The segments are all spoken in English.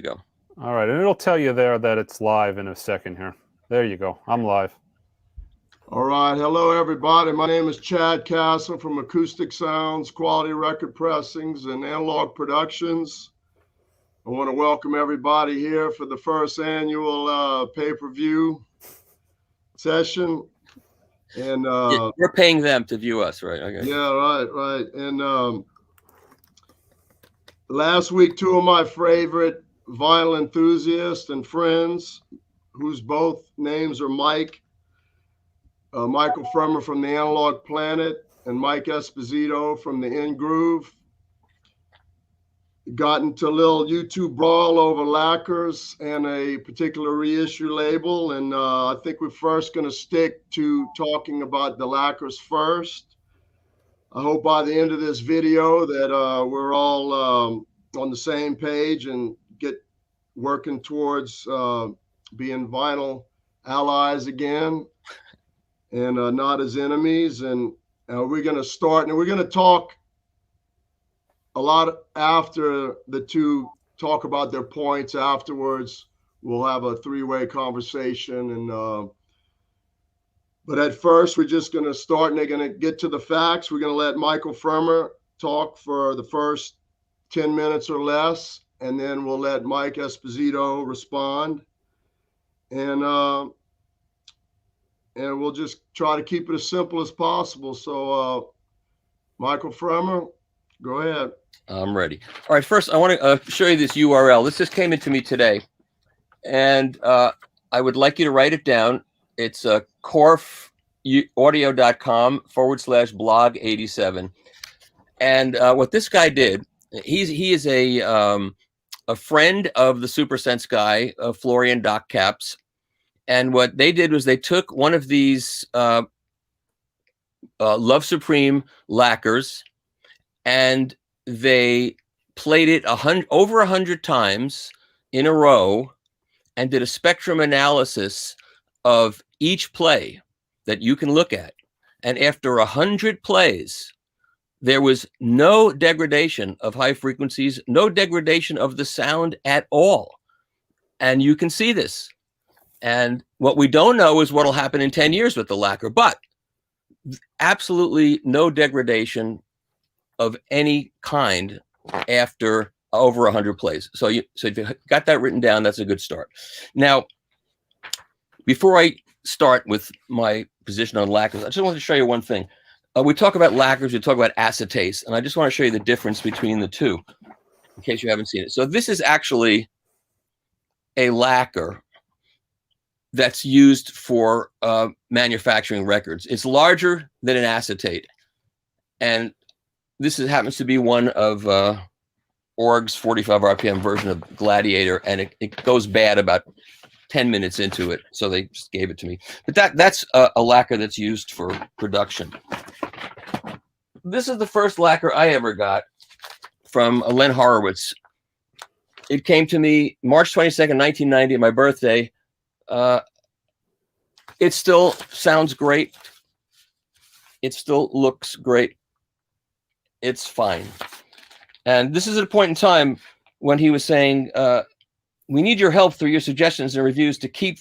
go. All right, and it'll tell you there that it's live in a second here. There you go. I'm live. All right. Hello, everybody. My name is Chad Kassem from Acoustic Sounds, Quality Record Pressings, and Analogue Productions. I want to welcome everybody here for the first annual pay-per-view session. And we're paying them to view us, right? Okay. Yeah, right. And last week, two of my favorite vinyl enthusiasts and friends, whose both names are Michael Fremer from the Analog Planet and Mike Esposito from the In Groove, got into a little YouTube brawl over lacquers and a particular reissue label. And I think we're first going to stick to talking about the lacquers first. I hope by the end of this video that we're all on the same page and get working towards being vinyl allies again and not as enemies. And we're going to start, and we're going to talk a lot after the two talk about their points. Afterwards, we'll have a three-way conversation. And but at first, we're just going to start, and they're going to get to the facts. We're going to let Michael Fremer talk for the first 10 minutes or less, and then we'll let Mike Esposito respond. And we'll just try to keep it as simple as possible. So, Michael Fremer, go ahead. I'm ready. All right. First, I want to show you this URL. This just came into me today, and I would like you to write it down. It's corfaudio.com/blog87. And what this guy did, he is a friend of the Super Sense guy, Florian Doc Caps. And what they did was they took one of these Love Supreme lacquers, and they played it over 100 times in a row and did a spectrum analysis of each play that you can look at. And after 100 plays, there was no degradation of high frequencies, no degradation of the sound at all. And you can see this. And what we don't know is what will happen in 10 years with the lacquer, but absolutely no degradation of any kind after over 100 plays. So if you got that written down, that's a good start. Now, before I start with my position on lacquers, I just wanted to show you one thing. We talk about lacquers, we talk about acetates, and I just want to show you the difference between the two, in case you haven't seen it. So this is actually a lacquer that's used for manufacturing records. It's larger than an acetate. And this happens to be one of Org's 45 RPM version of Gladiator, and it goes bad about 10 minutes into it, so they just gave it to me. But that's a lacquer that's used for production. This is the first lacquer I ever got from Len Horowitz. It came to me March 22nd, 1990, my birthday. It still sounds great. It still looks great. It's fine. And this is at a point in time when he was saying, we need your help through your suggestions and reviews to keep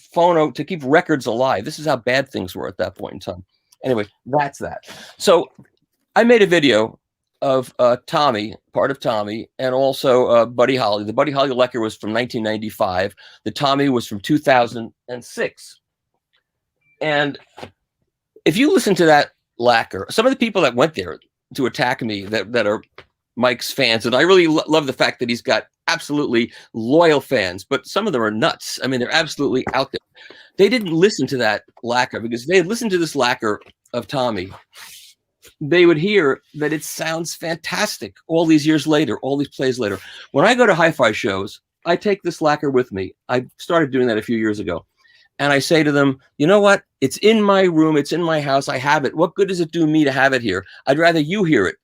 records alive. This is how bad things were at that point in time. Anyway, that's that. So I made a video of Tommy, part of Tommy, and also Buddy Holly. The Buddy Holly Lacquer was from 1995. The Tommy was from 2006. And if you listen to that lacquer, some of the people that went there to attack me that are Mike's fans, and I really love the fact that he's got absolutely loyal fans, but some of them are nuts. I mean, they're absolutely out there. They didn't listen to that lacquer, because if they had listened to this lacquer of Tommy, they would hear that it sounds fantastic all these years later, all these plays later. When I go to hi-fi shows, I take this lacquer with me. I started doing that a few years ago. And I say to them, you know what? It's in my room. It's in my house. I have it. What good does it do me to have it here? I'd rather you hear it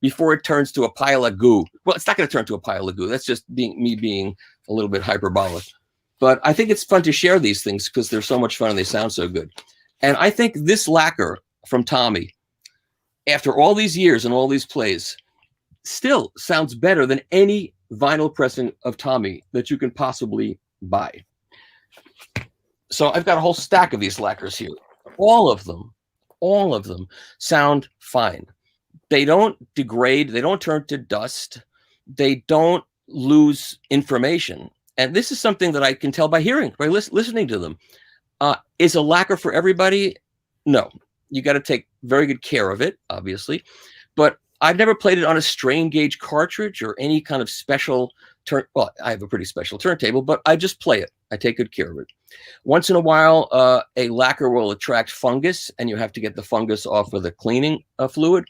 before it turns to a pile of goo. Well, it's not going to turn to a pile of goo. That's just me being a little bit hyperbolic. But I think it's fun to share these things because they're so much fun and they sound so good. And I think this lacquer from Tommy, after all these years and all these plays, still sounds better than any vinyl pressing of Tommy that you can possibly buy. So I've got a whole stack of these lacquers here. All of them sound fine. They don't degrade. They don't turn to dust. They don't lose information. And this is something that I can tell by hearing, by listening to them. Is a lacquer for everybody? No. You got to take very good care of it, obviously. But I've never played it on a strain gauge cartridge or any kind of special well, I have a pretty special turntable, but I just play it. I take good care of it. Once in a while, a lacquer will attract fungus, and you have to get the fungus off with a cleaning fluid.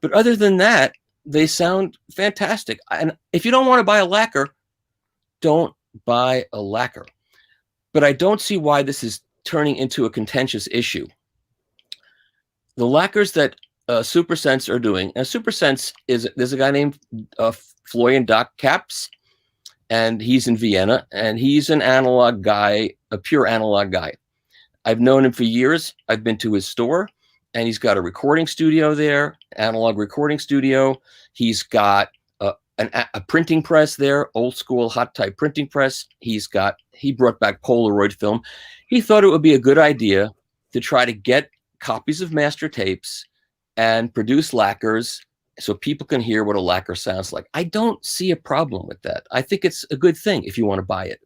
But other than that, they sound fantastic. And if you don't want to buy a lacquer, don't buy a lacquer. But I don't see why this is turning into a contentious issue. The lacquers that SuperSense are doing, and SuperSense there's a guy named Florian Doc Caps, and he's in Vienna, and he's an analog guy, a pure analog guy. I've known him for years. I've been to his store, and he's got a recording studio there, analog recording studio. He's got a printing press there, old school hot type printing press. He brought back Polaroid film. He thought it would be a good idea to try to get copies of master tapes and produce lacquers so people can hear what a lacquer sounds like. I don't see a problem with that. I think it's a good thing if you want to buy it.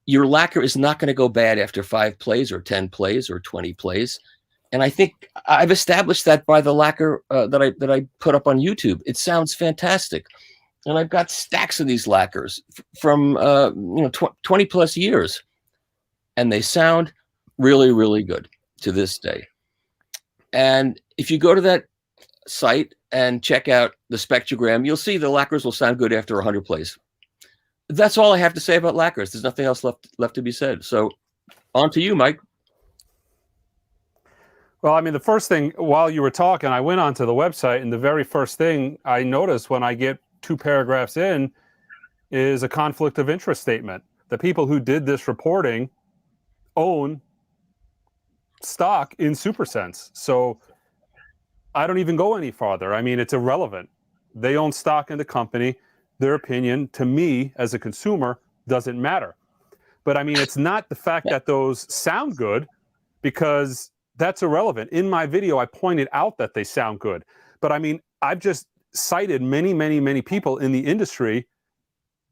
Your lacquer is not going to go bad after 5 plays or 10 plays or 20 plays. And I think I've established that by the lacquer that I put up on YouTube. It sounds fantastic. And I've got stacks of these lacquers from 20 plus years. And they sound really, really good to this day. And if you go to that site and check out the spectrogram, you'll see the lacquers will sound good after 100 plays. That's all I have to say about lacquers. There's nothing else left to be said. So on to you, Mike. Well, I mean, the first thing, while you were talking, I went onto the website, and the very first thing I noticed when I get 2 paragraphs in is a conflict of interest statement. The people who did this reporting own stock in SuperSense. So I don't even go any farther. I mean, it's irrelevant. They own stock in the company. Their opinion, to me, as a consumer, doesn't matter. But I mean, it's not the fact that those sound good, because that's irrelevant. In my video, I pointed out that they sound good. But I mean, I've just cited many, many, many people in the industry,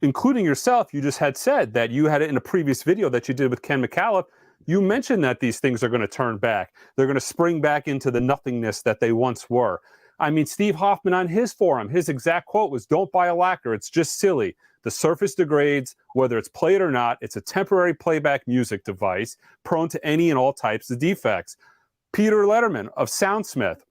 including yourself. You just had said that you had it in a previous video that you did with Ken McAuliffe. You mentioned that these things are going to turn back. They're going to spring back into the nothingness that they once were. I mean, Steve Hoffman on his forum, his exact quote was, "Don't buy a lacquer. It's just silly. The surface degrades, whether it's played or not. It's a temporary playback music device, prone to any and all types of defects." Peter Letterman of Soundsmith,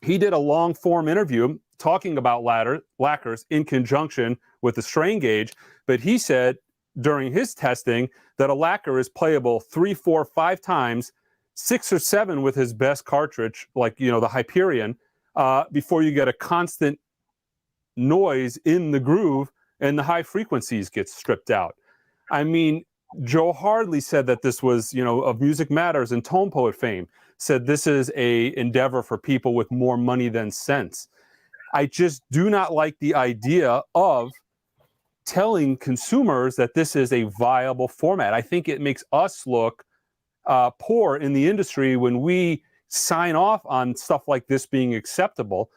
he did a long form interview talking about lacquers in conjunction with the strain gauge, but he said during his testing that a lacquer is playable 3, 4, 5 times, 6 or 7 with his best cartridge, like, the Hyperion, before you get a constant noise in the groove and the high frequencies get stripped out. I mean, Joe Hardley said that this was, of Music Matters and Tone Poet fame, said this is a endeavor for people with more money than sense. I just do not like the idea of telling consumers that this is a viable format. I think it makes us look poor in the industry when we sign off on stuff like this being acceptable,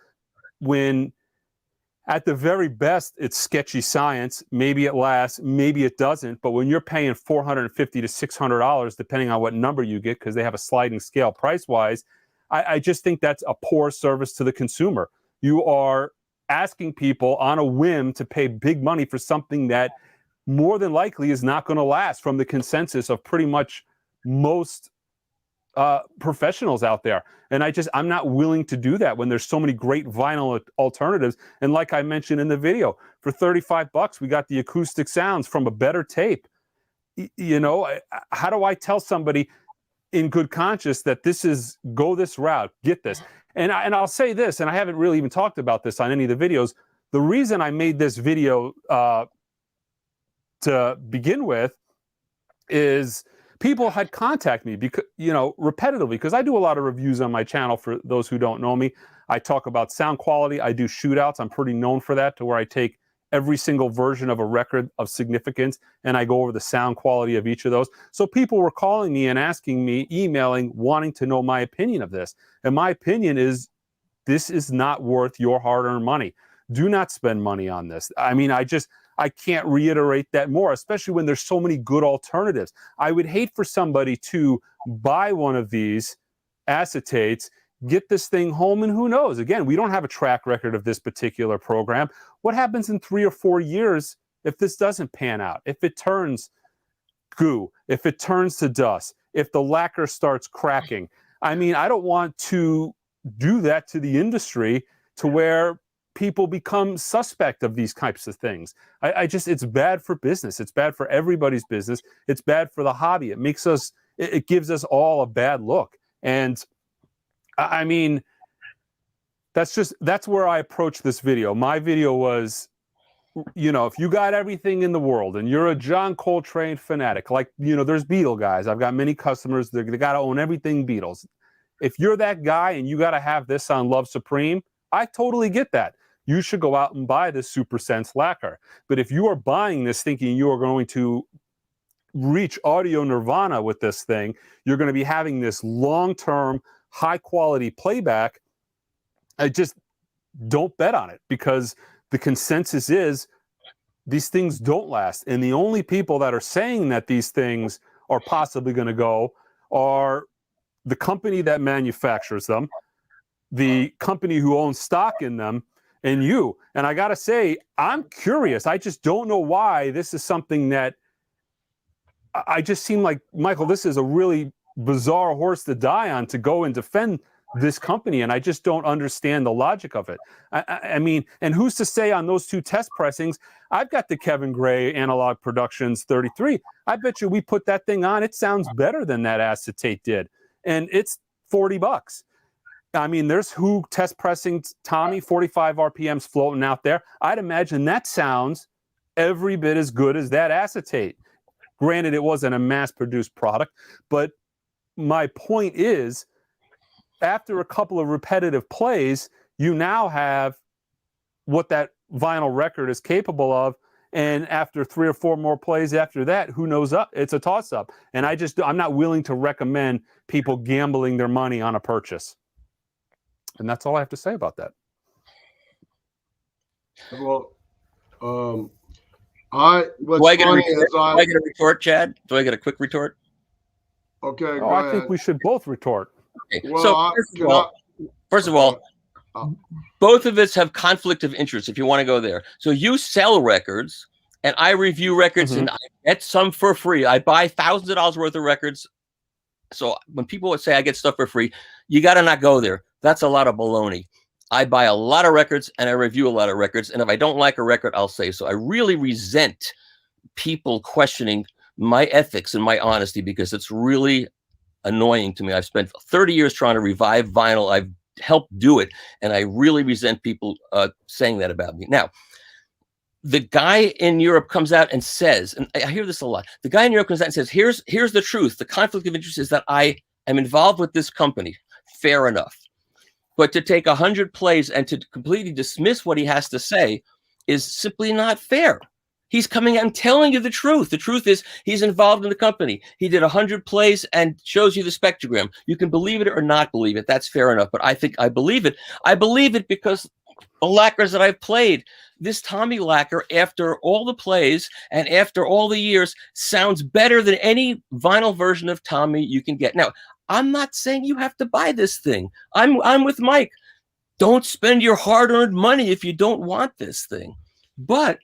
when at the very best, it's sketchy science. Maybe it lasts, maybe it doesn't. But when you're paying $450 to $600, depending on what number you get, because they have a sliding scale price-wise, I just think that's a poor service to the consumer. You are asking people on a whim to pay big money for something that more than likely is not going to last, from the consensus of pretty much most professionals out there. And I'm not willing to do that when there's so many great vinyl alternatives. And like I mentioned in the video, for $35, we got the acoustic sounds from a better tape. How do I tell somebody in good conscience that go this route, get this? And I'll say this, and I haven't really even talked about this on any of the videos. The reason I made this video to begin with is people had contacted me because, repetitively, because I do a lot of reviews on my channel. For those who don't know me, I talk about sound quality. I do shootouts. I'm pretty known for that, to where I take every single version of a record of significance, and I go over the sound quality of each of those. So people were calling me and asking me, emailing, wanting to know my opinion of this. And my opinion is, this is not worth your hard-earned money. Do not spend money on this. I mean, I can't reiterate that more, especially when there's so many good alternatives. I would hate for somebody to buy one of these acetates, get this thing home, and who knows? Again, we don't have a track record of this particular program. What happens in 3 or 4 years if this doesn't pan out? If it turns goo, if it turns to dust, if the lacquer starts cracking? I mean, I don't want to do that to the industry to where people become suspect of these types of things. It's bad for business. It's bad for everybody's business. It's bad for the hobby. It gives us all a bad look. And I mean, that's where I approached this video. My video was, if you got everything in the world and you're a John Coltrane fanatic, like, there's Beatle guys. I've got many customers. They got to own everything Beatles. If you're that guy and you got to have this on Love Supreme, I totally get that. You should go out and buy this Super Sense lacquer. But if you are buying this thinking you are going to reach audio nirvana with this thing, you're going to be having this long-term, high-quality playback, I just don't bet on it, because the consensus is these things don't last. And the only people that are saying that these things are possibly going to go are the company that manufactures them, the company who owns stock in them, and you. And I got to say, I'm curious. I just don't know why this is something that I just seem like, Michael, this is a really bizarre horse to die on, to go and defend this company. And I just don't understand the logic of it. I mean, and who's to say on those 2 test pressings, I've got the Kevin Gray Analogue Productions 33. I bet you we put that thing on, it sounds better than that acetate did. And it's $40. I mean, there's Who test pressing Tommy, 45 RPMs floating out there. I'd imagine that sounds every bit as good as that acetate. Granted, it wasn't a mass-produced product, but my point is, after a couple of repetitive plays, you now have what that vinyl record is capable of. And after 3 or 4 more plays after that, who knows? It's a toss-up. And I'm not willing to recommend people gambling their money on a purchase. And that's all I have to say about that. Well, Do I get a retort, Chad? Do I get a quick retort? Okay, Oh, I think we should both retort. Okay. Well, So first of all, both of us have conflict of interest, if you want to go there. So you sell records, and I review records, and I get some for free. I buy thousands of dollars worth of records. So when people would say I get stuff for free, you got to not go there. That's a lot of baloney. I buy a lot of records, and I review a lot of records. And if I don't like a record, I'll say so. I really resent people questioning my ethics and my honesty, because it's really annoying to me. I've spent 30 years trying to revive vinyl. I've helped do it, and I really resent people saying that about me. Now, the guy in Europe comes out and says, and I hear this a lot, the guy in Europe comes out and says, here's the truth. The conflict of interest is that I am involved with this company. Fair enough. But to take 100 plays and to completely dismiss what he has to say is simply not fair. He's coming out and telling you the truth. The truth is he's involved in the company. He did 100 plays and shows you the spectrogram. You can believe it or not believe it. That's fair enough. But I think I believe it. I believe it because the lacquers that I've played, this Tommy lacquer, after all the plays and after all the years, sounds better than any vinyl version of Tommy you can get. Now, I'm not saying you have to buy this thing. I'm with Mike. Don't spend your hard-earned money if you don't want this thing. But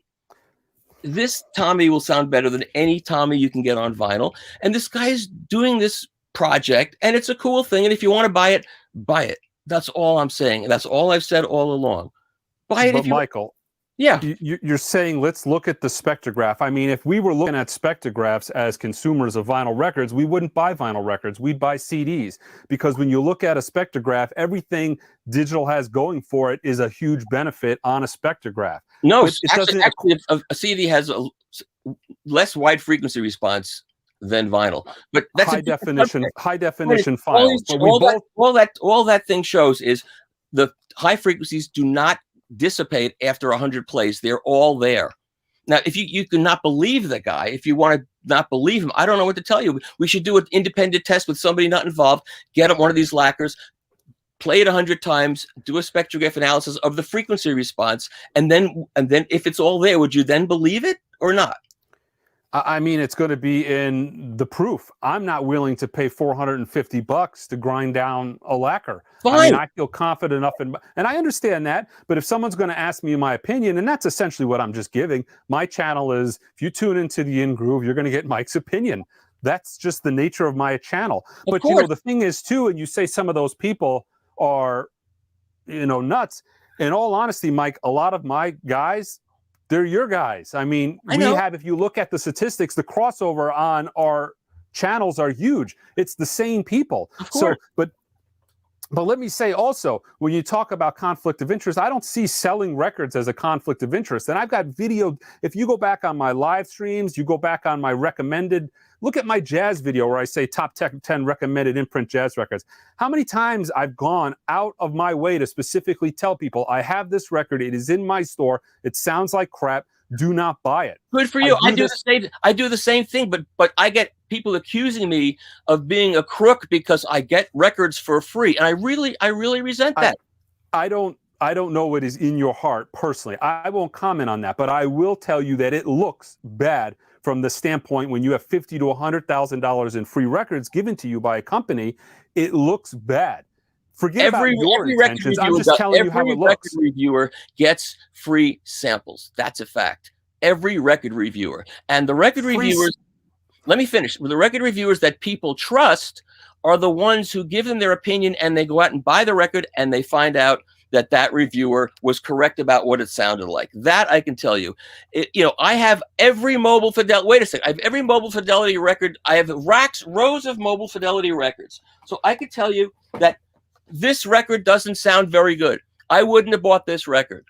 this Tommy will sound better than any Tommy you can get on vinyl. And this guy is doing this project, and it's a cool thing. And if you want to buy it, buy it. That's all I'm saying. And that's all I've said all along. Buy it. But if you Michael, yeah, you're saying let's look at the spectrograph. I mean, if we were looking at spectrographs as consumers of vinyl records, we wouldn't buy vinyl records. We'd buy CDs, because when you look at a spectrograph, everything digital has going for it is a huge benefit on a spectrograph. No, actually, a CD has a less wide frequency response than vinyl, but that's high definition files. All that thing shows is the high frequencies do not dissipate after 100 plays. They're all there. Now, if you can not believe the guy, if you want to not believe him, I don't know what to tell you. We should do an independent test with somebody not involved, get one of these lacquers, play it 100 times, do a spectrograph analysis of the frequency response, and then if it's all there, would you then believe it or not? I mean, it's going to be in the proof. I'm not willing to pay $450 to grind down a lacquer. Fine. I mean, I feel confident enough and I understand that. But if someone's going to ask me my opinion, and that's essentially what I'm just giving, my channel is, if you tune into the In Groove, you're going to get Mike's opinion. That's just the nature of my channel. But you know, the thing is too, and you say some of those people are, you know, nuts. In all honesty, Mike, a lot of my guys, they're your guys. I mean, we have, if you look at the statistics, the crossover on our channels are huge. It's the same people. So, but let me say also, when you talk about conflict of interest, I don't see selling records as a conflict of interest. And I've got video. If you go back on my live streams, you go back on my recommended, look at my jazz video where I say top 10 recommended imprint jazz records. How many times I've gone out of my way to specifically tell people, I have this record, it is in my store, it sounds like crap, do not buy it. Good for you. I do the same thing, but I get people accusing me of being a crook because I get records for free, and I really resent that. I don't know what is in your heart personally. I won't comment on that, but I will tell you that it looks bad from the standpoint when you have $50,000 to $100,000 in free records given to you by a company. It looks bad. Forget about your intentions. I'm just telling you how it looks. Every record reviewer gets free samples. That's a fact. Every record reviewer. And the record reviewers, let me finish. The record reviewers that people trust are the ones who give them their opinion, and they go out and buy the record, and they find out that that reviewer was correct about what it sounded like. That I can tell you. You know, I have every Mobile Fidelity. Wait a second. I have every Mobile Fidelity record. I have rows of Mobile Fidelity records. So I can tell you that this record doesn't sound very good. I wouldn't have bought this record.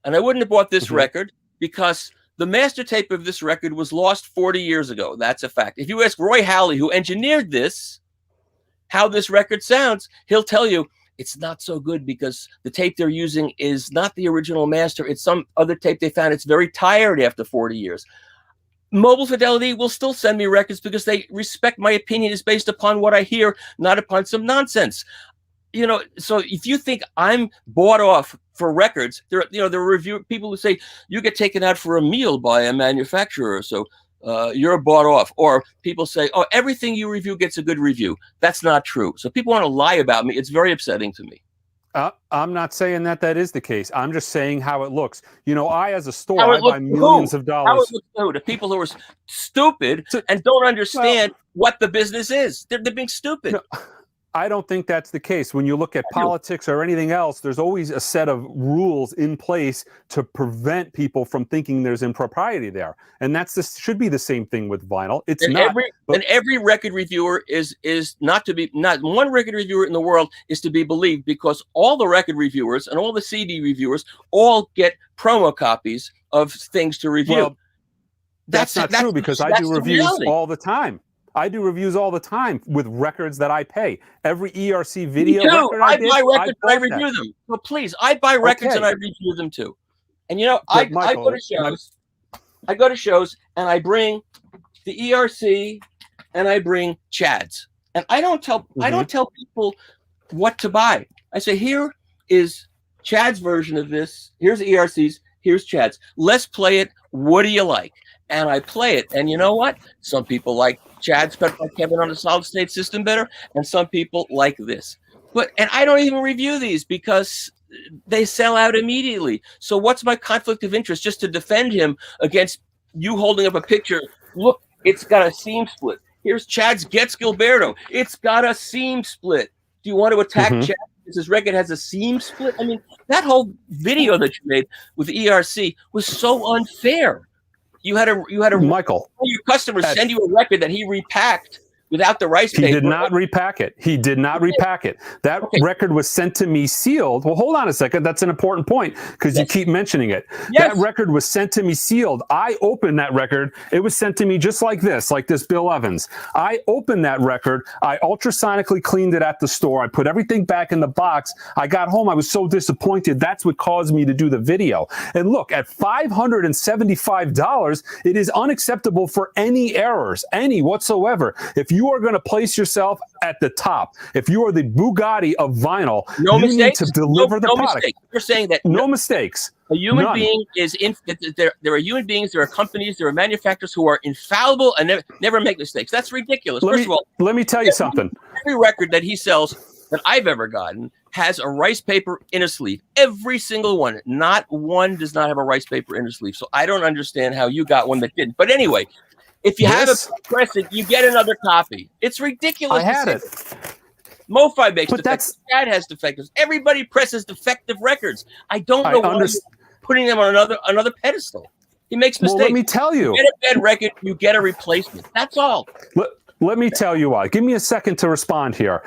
And I wouldn't have bought this record because the master tape of this record was lost 40 years ago. That's a fact. If you ask Roy Halley, who engineered this, how this record sounds, he'll tell you it's not so good because the tape they're using is not the original master. It's some other tape they found. It's very tired after 40 years. Mobile Fidelity will still send me records because they respect my opinion is based upon what I hear, not upon some nonsense. You know, so if you think I'm bought off for records, there are review people who say you get taken out for a meal by a manufacturer, so you're bought off. Or people say, oh, everything you review gets a good review. That's not true. So people want to lie about me. It's very upsetting to me. I'm not saying that is the case. I'm just saying how it looks. You know, I as a store, I buy millions of dollars. How it looks to people who are stupid and don't understand what the business is. They're being stupid. No. I don't think that's the case. When you look at politics or anything else, there's always a set of rules in place to prevent people from thinking there's impropriety there. And should be the same thing with vinyl. It's not. And every record reviewer is not one record reviewer in the world is to be believed, because all the record reviewers and all the CD reviewers all get promo copies of things to review. Well, that's not true, because I do reviews all the time. I do reviews all the time with records that I pay. Every ERC video record I buy records and I review them. So please, I buy records and I review them too. And you know, I go to shows. I go to shows and I bring the ERC and I bring Chad's. And I don't tell people what to buy. I say, here is Chad's version of this. Here's ERC's. Here's Chad's. Let's play it. What do you like? And I play it. And you know what? Some people like Chad's cut by Kevin on a solid state system better, and some people like this. And I don't even review these because they sell out immediately. So what's my conflict of interest? Just to defend him against you holding up a picture. Look, it's got a seam split. Here's Chad's Gets Gilberto. It's got a seam split. Do you want to attack Chad because his record has a seam split? I mean, that whole video that you made with ERC was so unfair. You had a Michael, your customers send you a record that he repacked without the rice He paper. did not repack it. He did not repack it. That record was sent to me sealed. Well, hold on a second. That's an important point because you keep mentioning it. Yes. That record was sent to me sealed. I opened that record. It was sent to me just like this Bill Evans. I opened that record. I ultrasonically cleaned it at the store. I put everything back in the box. I got home. I was so disappointed. That's what caused me to do the video. And look, at $575, it is unacceptable for any errors, any whatsoever. If you are going to place yourself at the top, if you are the Bugatti of vinyl, No you mistakes. need to deliver the product. Mistakes. You're saying that no mistakes. A human None. being is there are human beings, there are companies, there are manufacturers who are infallible and never make mistakes. That's ridiculous. First of all, let me tell you something. Every record that he sells that I've ever gotten has a rice paper inner sleeve. Every single one. Not one does not have a rice paper inner sleeve. So I don't understand how you got one that didn't. But anyway, if you have it, press it, you get another copy. It's ridiculous. I had it. MoFi makes But defectives. Chad has defectives. Everybody presses defective records. I don't know why you're putting them on another pedestal. He makes mistakes. Well, let me tell you. You get a bad record, you get a replacement. That's all. Let me tell you why. Give me a second to respond here.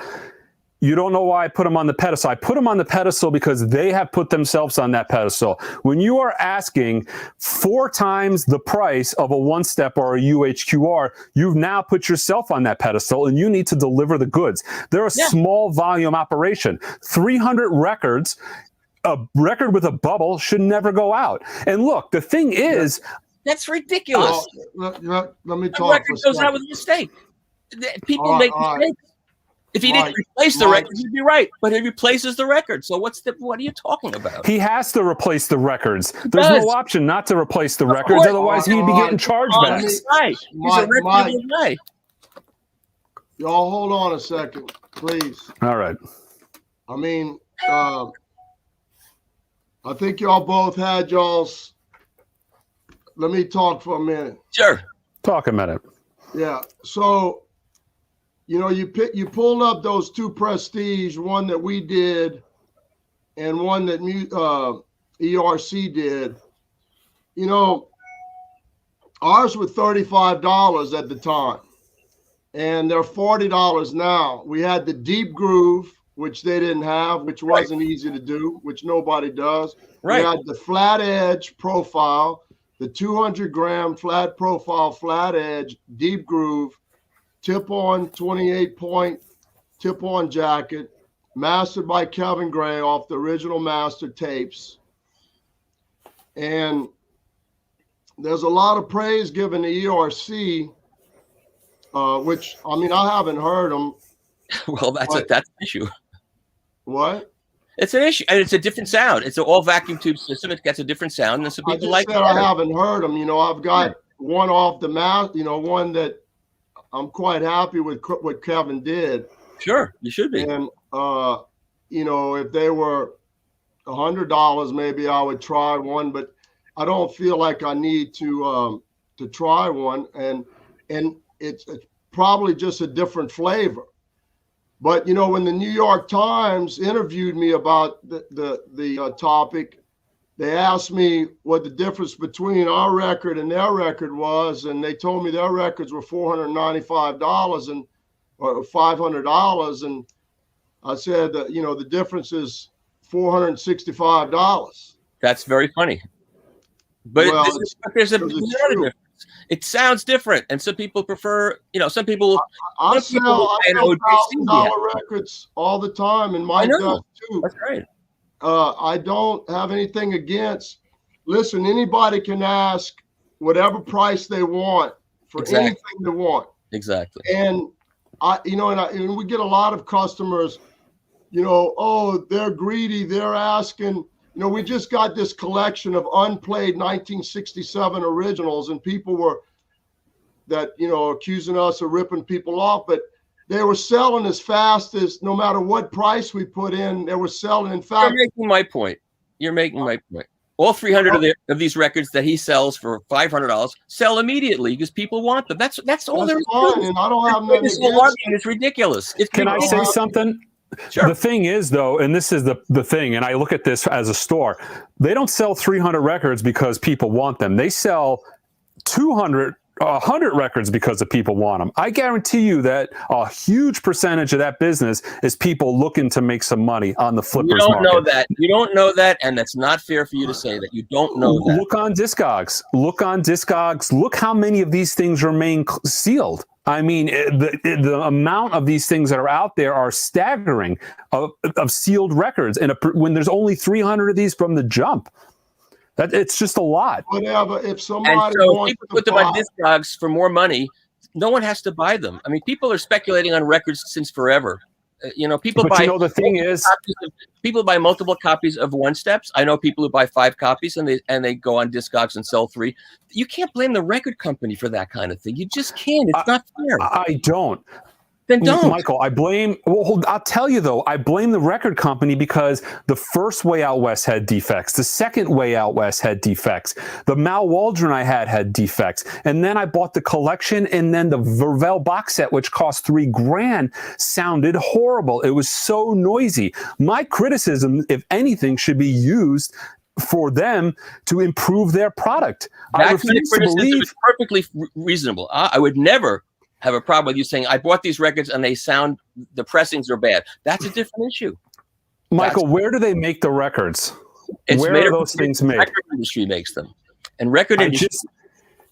You don't know why I put them on the pedestal. I put them on the pedestal because they have put themselves on that pedestal. When you are asking 4 times the price of a one-step or a UHQR, you've now put yourself on that pedestal and you need to deliver the goods. They're a small volume operation. 300 records, a record with a bubble should never go out. And look, the thing is... That's ridiculous. Let me talk. The record goes out with a mistake. People make mistakes. If he didn't replace the record, he'd be right. But he replaces the record. So what are you talking about? He has to replace the records. There's no option not to replace the records. Otherwise, he'd be getting chargebacks. Right. He's a reputable guy. Y'all hold on a second, please. All right. I mean, I think y'all both had y'all's. Let me talk for a minute. Sure. Talk a minute. Yeah. So, you know, you pulled up those 2 Prestige, one that we did and one that ERC did. You know, ours were $35 at the time, and they're $40 now. We had the deep groove, which they didn't have, which wasn't easy to do, which nobody does. Right. We had the flat edge profile, the 200-gram flat profile, flat edge, deep groove, tip-on 28-point tip-on jacket, mastered by Kevin Gray off the original master tapes. And there's a lot of praise given to ERC, which, I mean, I haven't heard them. Well, that's an issue. What? It's an issue, and it's a different sound. It's an all vacuum tube system. It gets a different sound, and some people like. I haven't heard them. You know, I've got one off the mouth. You know, one that I'm quite happy with what Kevin did. Sure, you should be. And you know, if they were $100, maybe I would try one, but I don't feel like I need to try one. And it's probably just a different flavor. But, you know, when the New York Times interviewed me about the topic, they asked me what the difference between our record and their record was, and they told me their records were $495 or $500, and I said that, you know, the difference is $465. That's very funny. But well, there's another difference. It sounds different, and some people prefer, you know, some people. I sell $1,000 records all the time in my stuff too. That's right. I don't have anything against. Listen, anybody can ask whatever price they want for anything they want. Exactly. And you know, and we get a lot of customers, you know, oh, they're greedy. They're asking. You know, we just got this collection of unplayed 1967 originals, and people were accusing us of ripping people off, but they were selling as fast as no matter what price we put in, they were selling. In fact, you're making my point. You're making my point. All 300 of these records that he sells for $500 sell immediately because people want them. That's all there is. And I don't have nothing against it. It's ridiculous. Can I say something? Sure. The thing is, though, and this is the thing, and I look at this as a store, they don't sell 300 records because people want them. They sell 200 100 records because the people want them. I guarantee you that a huge percentage of that business is people looking to make some money on the flippers You don't market. know that. You don't know that, and that's not fair for you to say that. You don't know that. Look on Discogs. Look on Discogs. Look how many of these things remain sealed. I mean, the amount of these things that are out there are staggering of sealed records, and when there's only 300 of these from the jump. It's just a lot. Whatever. If somebody And so wants people to put them buy, on Discogs for more money. No one has to buy them. I mean, people are speculating on records since forever. People But buy. you know, the thing is, people buy multiple copies of One Steps. I know people who buy 5 copies and they go on Discogs and sell 3. You can't blame the record company for that kind of thing. You just can't. It's not fair. I don't. Then don't. Michael, I'll tell you though, I blame the record company because the first Way Out West had defects. The second Way Out West had defects. The Mal Waldron I had defects. And then I bought the collection, and then the Vervel box set, which cost $3,000, sounded horrible. It was so noisy. My criticism, if anything, should be used for them to improve their product. That I kind of refuse to criticism believe. is perfectly reasonable. I would never have a problem with you saying, I bought these records and the pressings are bad. That's a different issue. Michael, where do they make the records? Where made are those things made? Record industry makes them. And record industry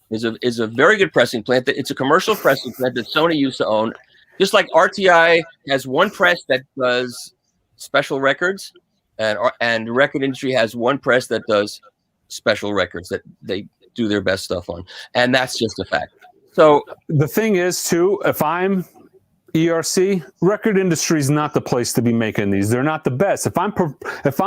is a very good pressing plant. It's a commercial pressing plant that Sony used to own. Just like RTI has one press that does special records, and the record industry has one press that does special records that they do their best stuff on. And that's just a fact. So the thing is, too, if I'm ERC, record industry is not the place to be making these. They're not the best. If I'm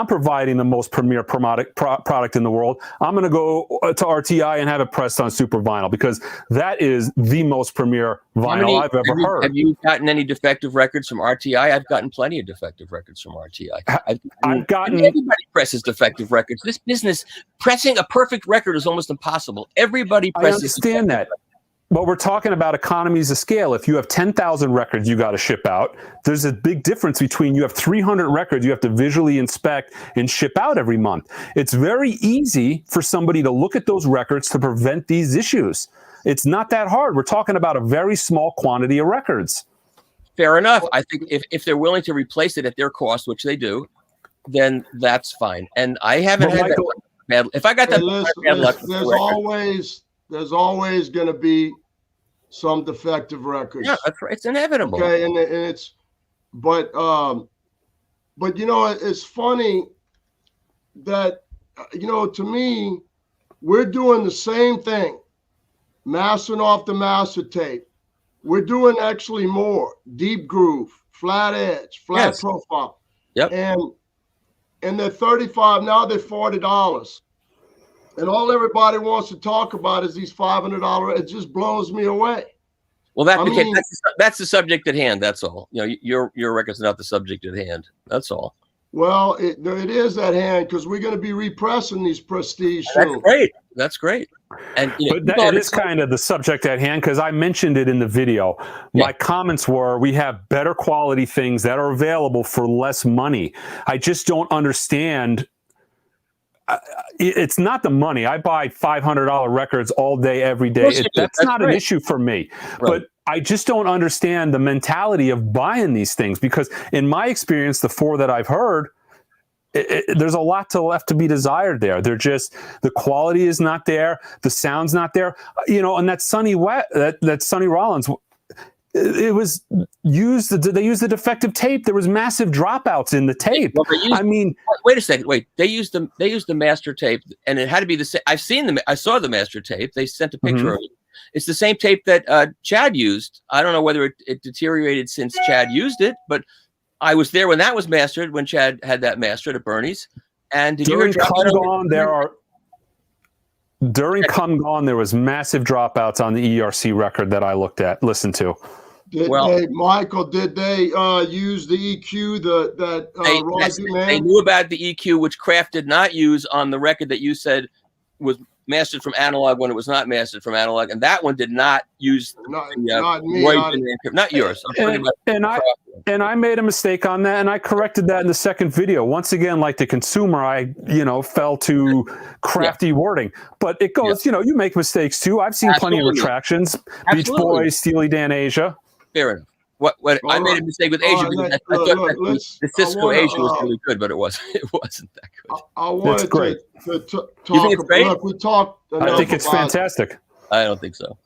providing the most premier product in the world, I'm going to go to RTI and have it pressed on super vinyl, because that is the most premier vinyl I've ever heard. Have you gotten any defective records from RTI? I've gotten plenty of defective records from RTI. I've gotten. Everybody presses defective records. This business, pressing a perfect record is almost impossible. Everybody presses. I understand that. But we're talking about economies of scale. If you have 10,000 records you got to ship out, there's a big difference between you have 300 records you have to visually inspect and ship out every month. It's very easy for somebody to look at those records to prevent these issues. It's not that hard. We're talking about a very small quantity of records. Fair enough. I think if they're willing to replace it at their cost, which they do, then that's fine. And I haven't had that bad. If I got that bad luck, there's always going to be some defective records. Yeah, that's right. It's inevitable. Okay, and it's, but it's funny that to me, we're doing the same thing, mastering off the master tape. We're doing actually more deep groove, flat edge, flat profile. Yep. And they're $35 now. They're $40. And all everybody wants to talk about is these $500. It just blows me away. Well, that's the subject at hand. That's all. Your record's not the subject at hand. That's all. Well, it is at hand, because we're going to be repressing these prestige. That's great. That's great. And but it is kind of the subject at hand, because I mentioned it in the video. My comments were, we have better quality things that are available for less money. I just don't understand. It's not the money. I buy $500 records all day, every day. That's not an issue for me. Right. But I just don't understand the mentality of buying these things, because in my experience, the 4 that I've heard, there's a lot left to be desired there. They're just, the quality is not there. The sound's not there. And that Sonny Rollins, it was used. They used the defective tape. There was massive dropouts in the tape. Well, wait a second. Wait, they used the master tape, and it had to be the same. I saw the master tape. They sent a picture of it. It's the same tape that Chad used. I don't know whether it deteriorated since Chad used it, but I was there when that was mastered, when Chad had that mastered at Bernie's. And did during you hear Come Gone, during Come Gone, there was massive dropouts on the ERC record that I listened to. Michael, did they use the EQ they knew about the EQ, which Kraft did not use on the record that you said was mastered from Analog when it was not mastered from Analog, and that one did not use Not the me. not yours. I'm talking about And I made a mistake on that, and I corrected that in the second video. Once again, like the consumer, I fell to crafty wording. But it goes, you make mistakes too. I've seen plenty of retractions. Beach Boys, Steely Dan Asia. Fair enough. What I made a mistake with Asia because I thought that the Cisco Asia was really good, but it wasn't that good. I wanted to talk. You think it's great? Look, we talked. I think it's fantastic. I don't think so.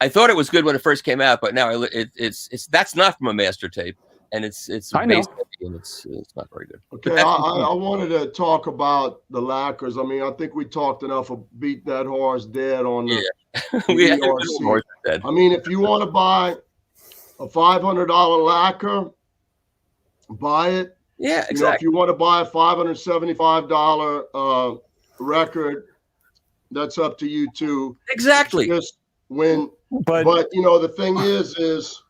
I thought it was good when it first came out, but now it's that's not from a master tape, and it's I know. and it's not very good. Okay, I wanted to talk about the Lacquers. I mean, I think we talked enough of beat that horse dead on the We had ERC. horse dead. I mean, if you want to buy a $500 Lacquer, buy it. Yeah, exactly. If you want to buy a $575 record, that's up to you too. Exactly. Just when, but the thing is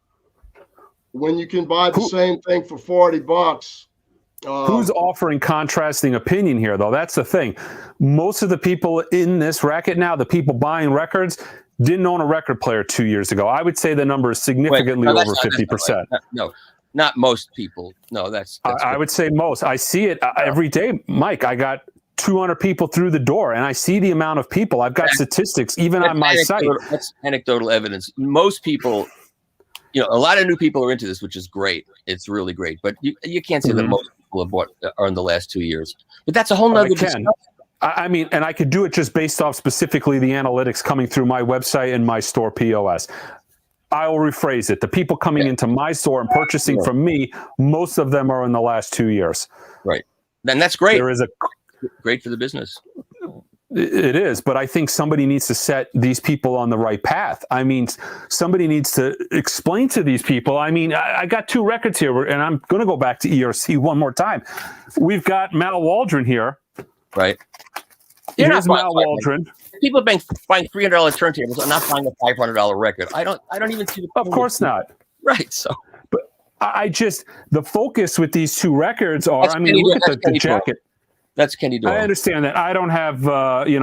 when you can buy the same thing for $40. Who's offering contrasting opinion here, though? That's the thing. Most of the people in this racket now, the people buying records, didn't own a record player 2 years ago. I would say the number is significantly over 50%. No, not most people. No, that's I would say most. I see it every day, Mike. I got 200 people through the door, and I see the amount of people. I've got statistics even on my site. That's anecdotal evidence. Most people, a lot of new people are into this, which is great. It's really great. But you can't say that most people have bought are in the last 2 years. But that's a whole nother discussion. I mean, and I could do it just based off specifically the analytics coming through my website and my store POS. I will rephrase it. The people coming into my store and purchasing from me, most of them are in the last 2 years. Right. Then that's great. There is great for the business. It is, but I think somebody needs to set these people on the right path. I mean, somebody needs to explain to these people. I mean, I got 2 records here, and I'm going to go back to ERC one more time. We've got Mal Waldron here. Right. Here's Mal Waldron. People are buying $300 turntables. I'm not buying a $500 record. I don't even see the point. Of course not. Right. So, but the focus with these 2 records are. I mean, look at the jacket. That's Kenny Dorham. I understand that. I don't have,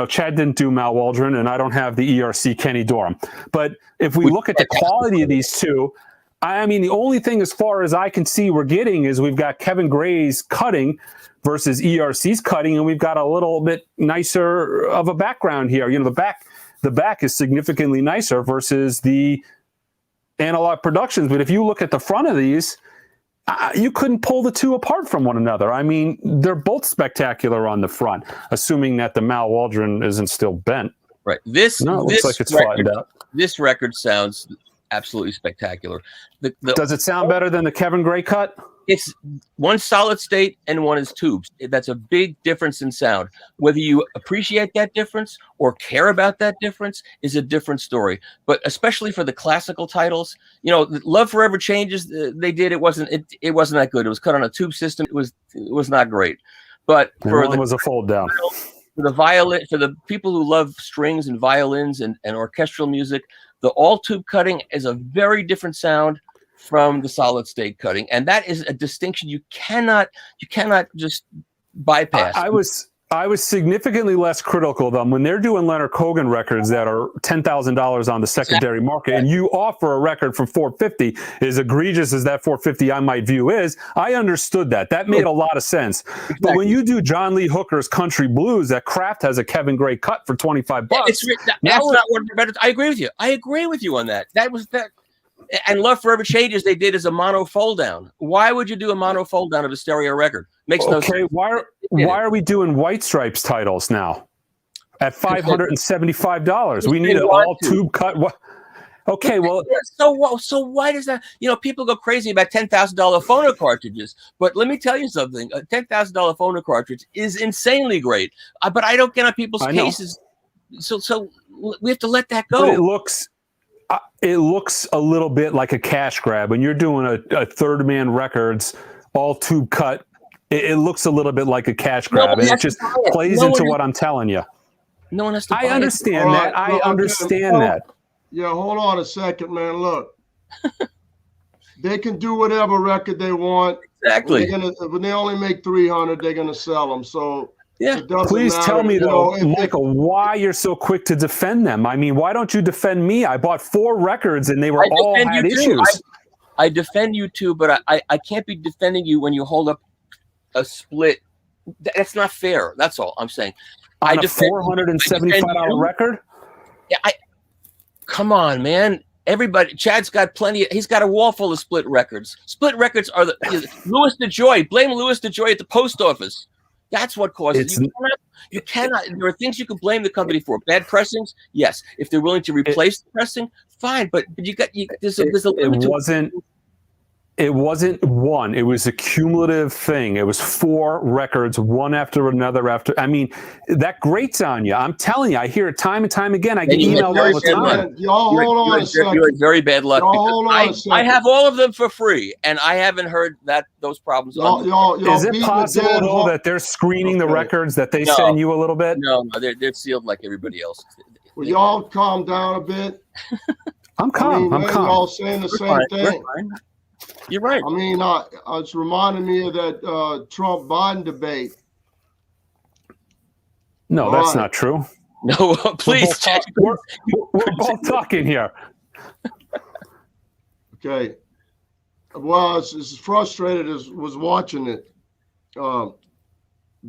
Chad didn't do Mal Waldron, and I don't have the ERC Kenny Dorham. But if we look at the quality of these 2, I mean, the only thing as far as I can see we're getting is we've got Kevin Gray's cutting versus ERC's cutting, and we've got a little bit nicer of a background here. The back is significantly nicer versus the Analogue Productions. But if you look at the front of these, you couldn't pull the 2 apart from one another. I mean, they're both spectacular on the front, assuming that the Mal Waldron isn't still bent. Right. Looks like it's flattened out. This record sounds absolutely spectacular. Does it sound better than the Kevin Gray cut? It's one solid state and one is tubes. That's a big difference in sound. Whether you appreciate that difference or care about that difference is a different story. But especially for the classical titles, Love Forever Changes. They did it wasn't that good. It was cut on a tube system. It was not great. But was a fold down. For the violin, for the people who love strings and violins and orchestral music, the all tube cutting is a very different sound from the solid state cutting, and that is a distinction you cannot just bypass. I was significantly less critical of them when they're doing Leonard Cohen records that are $10,000 on the secondary market, and you offer a record for $450, as egregious as that $450 I might view is. I understood that. That made a lot of sense. Exactly. But when you do John Lee Hooker's Country Blues, that Kraft has a Kevin Gray cut for $25. That's not what better. I agree with you. I agree with you on that. That was that. And Love Forever Changes they did as a mono fold down. Why would you do a mono fold down of a stereo record? Makes no sense. Okay, why are we doing White Stripes titles now at $575? We need an all tube cut. Okay, well, so why does that? People go crazy about $10,000 phono cartridges, but let me tell you something: a $10,000 phono cartridge is insanely great. But I don't get on people's cases, so we have to let that go. But it looks a little bit like a cash grab when you're doing a Third Man Records all tube cut. It looks a little bit like a cash grab, and it just plays into what I'm telling you. No one has to. I understand that. I understand that. Yeah, hold on a second, man. Look, they can do whatever record they want. Exactly. When they only make 300, they're gonna sell them. So Yeah. It doesn't Please matter. tell me, You though, know, if- Michael, why you're so quick to defend them. I mean, why don't you defend me? I bought 4 records and they were all defend had you too. issues. I defend you too, but I can't be defending you when you hold up a split. That's not fair. That's all I'm saying. On a $475 record? Yeah, come on, man. Everybody, Chad's got he's got a wall full of split records. Split records are Louis DeJoy. Blame Louis DeJoy at the post office. That's what causes you cannot. There are things you can blame the company for. Bad pressings, yes. If they're willing to replace the pressing, fine. But there's a limit to It wasn't one. It was a cumulative thing. It was 4 records, one after another. I mean, that grates on you. I'm telling you, I hear it time and time again. I get emailed all the time. Y'all hold on a second. You're in very bad luck. Hold on a second. I have all of them for free, and I haven't heard those problems. Is it possible, though, that they're screening the records that they send you a little bit? No, they're sealed like everybody else. Will y'all calm down a bit? I'm calm. I'm calm. Y'all saying the same thing. You're right. I mean, it's reminding me of that Trump-Biden debate. No, that's not true. No, please. We're both talking here. Okay. Well, as frustrated as was watching it,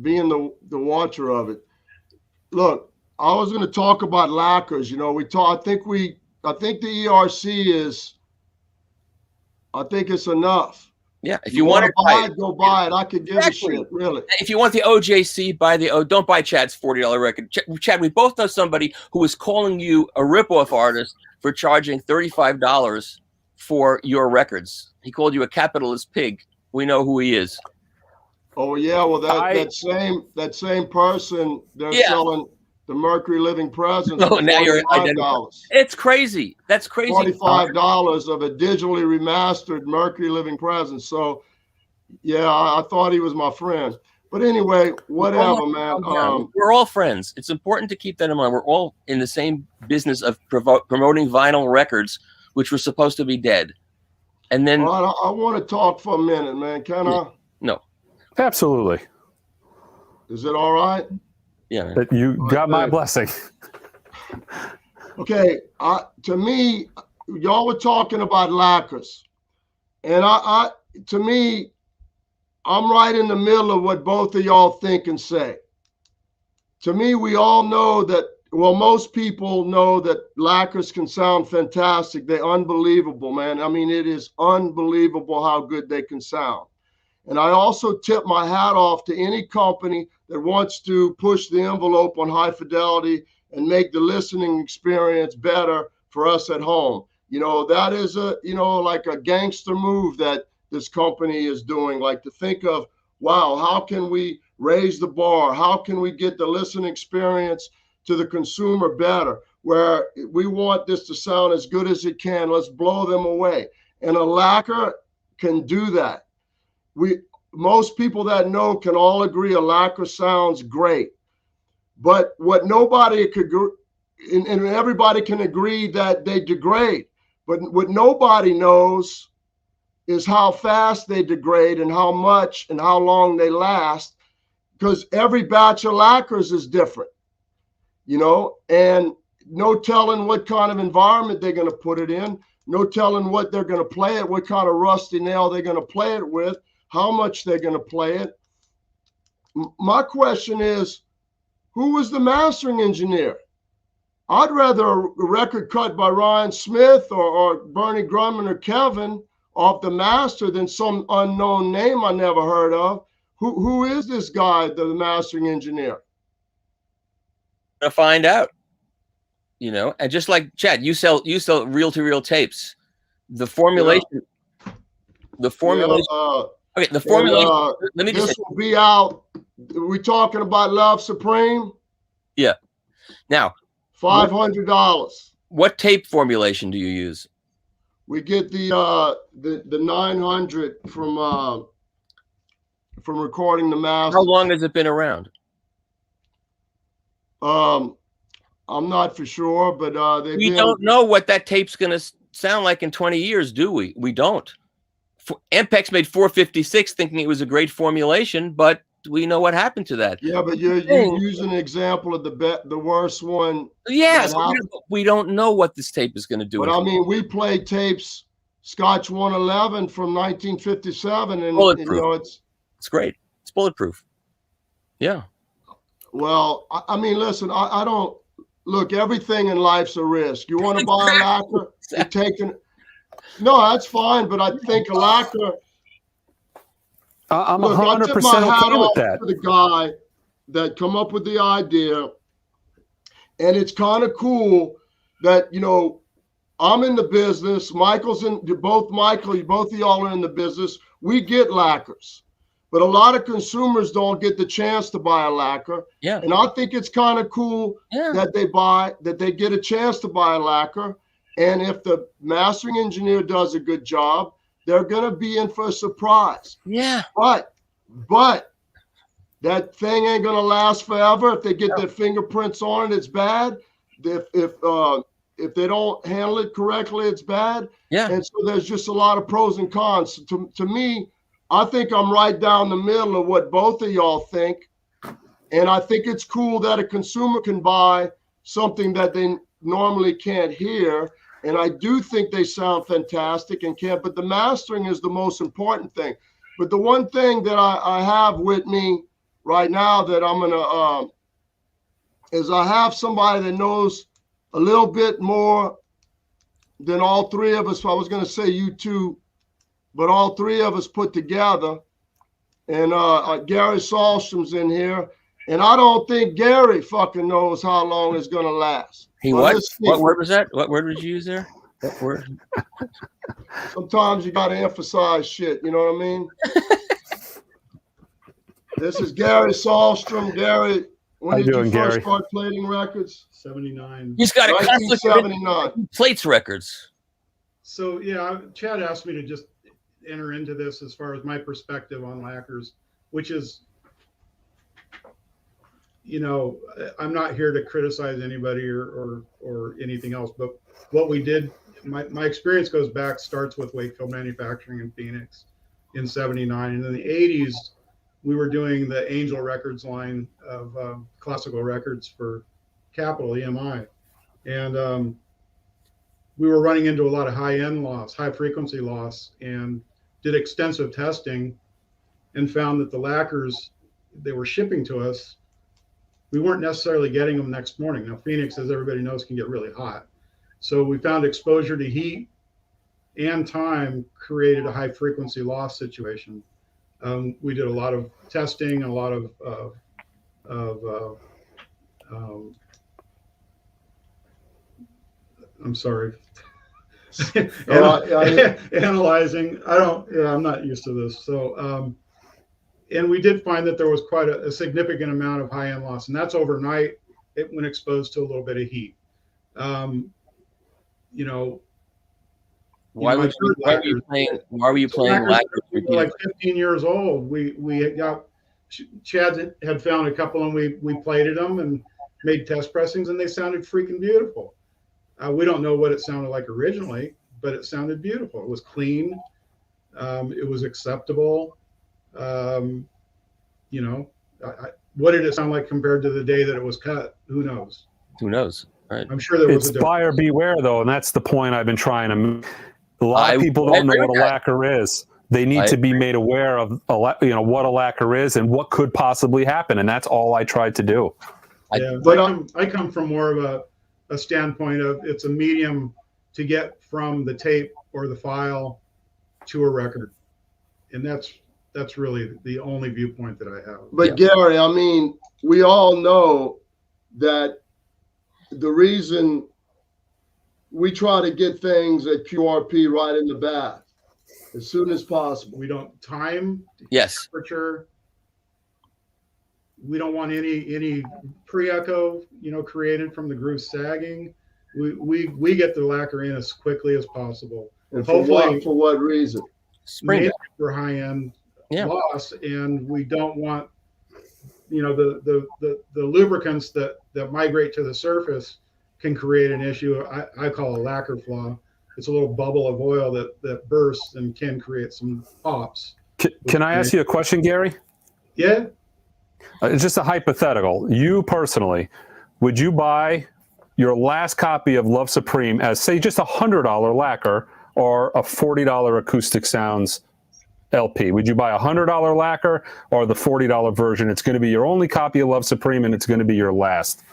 being the watcher of it. Look, I was going to talk about lacquers. You know, I think the ERC is. I think it's enough. Yeah, if you want to buy it, go buy it. I could give a shit, really. If you want the OJC, don't buy Chad's $40 record. Chad, we both know somebody who is calling you a ripoff artist for charging $35 for your records. He called you a capitalist pig. We know who he is. Oh yeah, well that same person they're selling the Mercury Living Presence. Oh, now you're $45. It's crazy. That's crazy. $45 of a digitally remastered Mercury Living Presence. So, yeah, I thought he was my friend. But anyway, whatever, man. We're all friends. It's important to keep that in mind. We're all in the same business of promoting vinyl records, which were supposed to be dead. And then I want to talk for a minute, man. Can I? No. Absolutely. Is it all right? Yeah, but you got my blessing. Okay, to me, y'all were talking about lacquers, and to me, I'm right in the middle of what both of y'all think and say. To me, we all know that. Well, most people know that lacquers can sound fantastic. They're unbelievable, man. I mean, it is unbelievable how good they can sound. And I also tip my hat off to any company that wants to push the envelope on high fidelity and make the listening experience better for us at home. You know, that is like a gangster move that this company is doing. Like to think of, wow, how can we raise the bar? How can we get the listening experience to the consumer better? Where we want this to sound as good as it can. Let's blow them away. And a lacquer can do that. Most people that know can all agree a lacquer sounds great, but what nobody could, and everybody can agree that they degrade, but what nobody knows is how fast they degrade and how much and how long they last, because every batch of lacquers is different, you know, and no telling what kind of environment they're going to put it in, no telling what they're going to play it, what kind of rusty nail they're going to play it with, how much they're going to play it. My question is, who was the mastering engineer? I'd rather a record cut by Ryan Smith or Bernie Grumman or Kevin off the master than some unknown name I never heard of. Who is this guy, the mastering engineer? To find out, you know, and just like Chad, you sell reel-to-reel tapes. The formulation. Okay, the formulation. Let me just. This will be out. We talking about Love Supreme? Yeah. Now, $500. What tape formulation do you use? We get the 900 from recording the master. How long has it been around? I'm not for sure, but we don't know what that tape's going to sound like in 20 years, do we? We don't. Ampex made 456 thinking it was a great formulation, but We know what happened to that. Yeah, but you're using an example of the worst one. Yes, we don't know what this tape is going to do. But I mean, we played tapes, Scotch 111 from 1957, and bulletproof. You know, it's great. It's bulletproof. Yeah. Well, I mean, listen, I don't look. Everything in life's a risk. You want to buy a lacquer, you're taking. No, that's fine, but I think a lacquer. I'm 100% okay with that. To the guy that come up with the idea, and it's kind of cool that, you know, I'm in the business. Michael's in both. Both of y'all are in the business. We get lacquers, but a lot of consumers don't get the chance to buy a lacquer. Yeah. And I think it's kind of cool that they get a chance to buy a lacquer. And if the mastering engineer does a good job, they're going to be in for a surprise. Yeah. But that thing ain't going to last forever. If they get their fingerprints on it, it's bad. If they don't handle it correctly, it's bad. Yeah. And so there's just a lot of pros and cons. To me, I think I'm right down the middle of what both of y'all think. And I think it's cool that a consumer can buy something that they normally can't hear. And I do think they sound fantastic and can't, but the mastering is the most important thing. But the one thing that I have with me right now that I'm going to, is I have somebody that knows a little bit more than all three of us. I was going to say you two, but all three of us put together. And Gary Sahlstrom's in here. And I don't think Gary fucking knows how long it's going to last. What word was that? What word did you use there? What word? Sometimes you got to emphasize shit. You know what I mean? This is Gary Sahlstrom. Gary, when did you first start plating records? 79. He's got a conflict 79. Plates records. So yeah, Chad asked me to just enter into this as far as my perspective on lacquers, which is, you know, I'm not here to criticize anybody or anything else, but what we did, my experience starts with Wakefield Manufacturing in Phoenix in 79. And in the 80s, we were doing the Angel Records line of classical records for Capitol EMI. And we were running into a lot of high-end loss, high frequency loss, and did extensive testing and found that the lacquers they were shipping to us, we weren't necessarily getting them next morning. Now, Phoenix, as everybody knows, can get really hot. So we found exposure to heat and time created a high frequency loss situation. We did a lot of testing, a lot of I'm sorry. Analyzing. I'm not used to this. So, and we did find that there was quite a significant amount of high-end loss, and that's overnight when exposed to a little bit of heat. You know, why were you playing lacquer? We were like 15 years old. We got Chad had found a couple, and we plated them and made test pressings, and they sounded freaking beautiful. We don't know what it sounded like originally, but it sounded beautiful. It was clean. It was acceptable. You know, what did it sound like compared to the day that it was cut? Who knows? Who knows? Right. I'm sure there was a difference. Buyer beware, though, and that's the point I've been trying to make. A lot of people don't know what a lacquer is. They need to be made aware of, what a lacquer is and what could possibly happen, and that's all I tried to do. Yeah, I come from more of a standpoint of it's a medium to get from the tape or the file to a record, and that's really the only viewpoint that I have. But Gary, I mean, we all know that the reason we try to get things at QRP right in the bath as soon as possible. We don't time. Yes. Temperature. We don't want any pre-echo, created from the groove sagging. We get the lacquer in as quickly as possible. And for what reason? Mainly for high-end loss, and we don't want the lubricants that migrate to the surface can create an issue. I call a lacquer flaw. It's a little bubble of oil that bursts and can create some pops. Can I ask you a question, Gary? Yeah. It's just a hypothetical. You personally, would you buy your last copy of Love Supreme as, say, just $100 lacquer or a $40 Acoustic Sounds LP? Would you buy a $100 lacquer or the $40 version? It's going to be your only copy of Love Supreme, and it's going to be your last.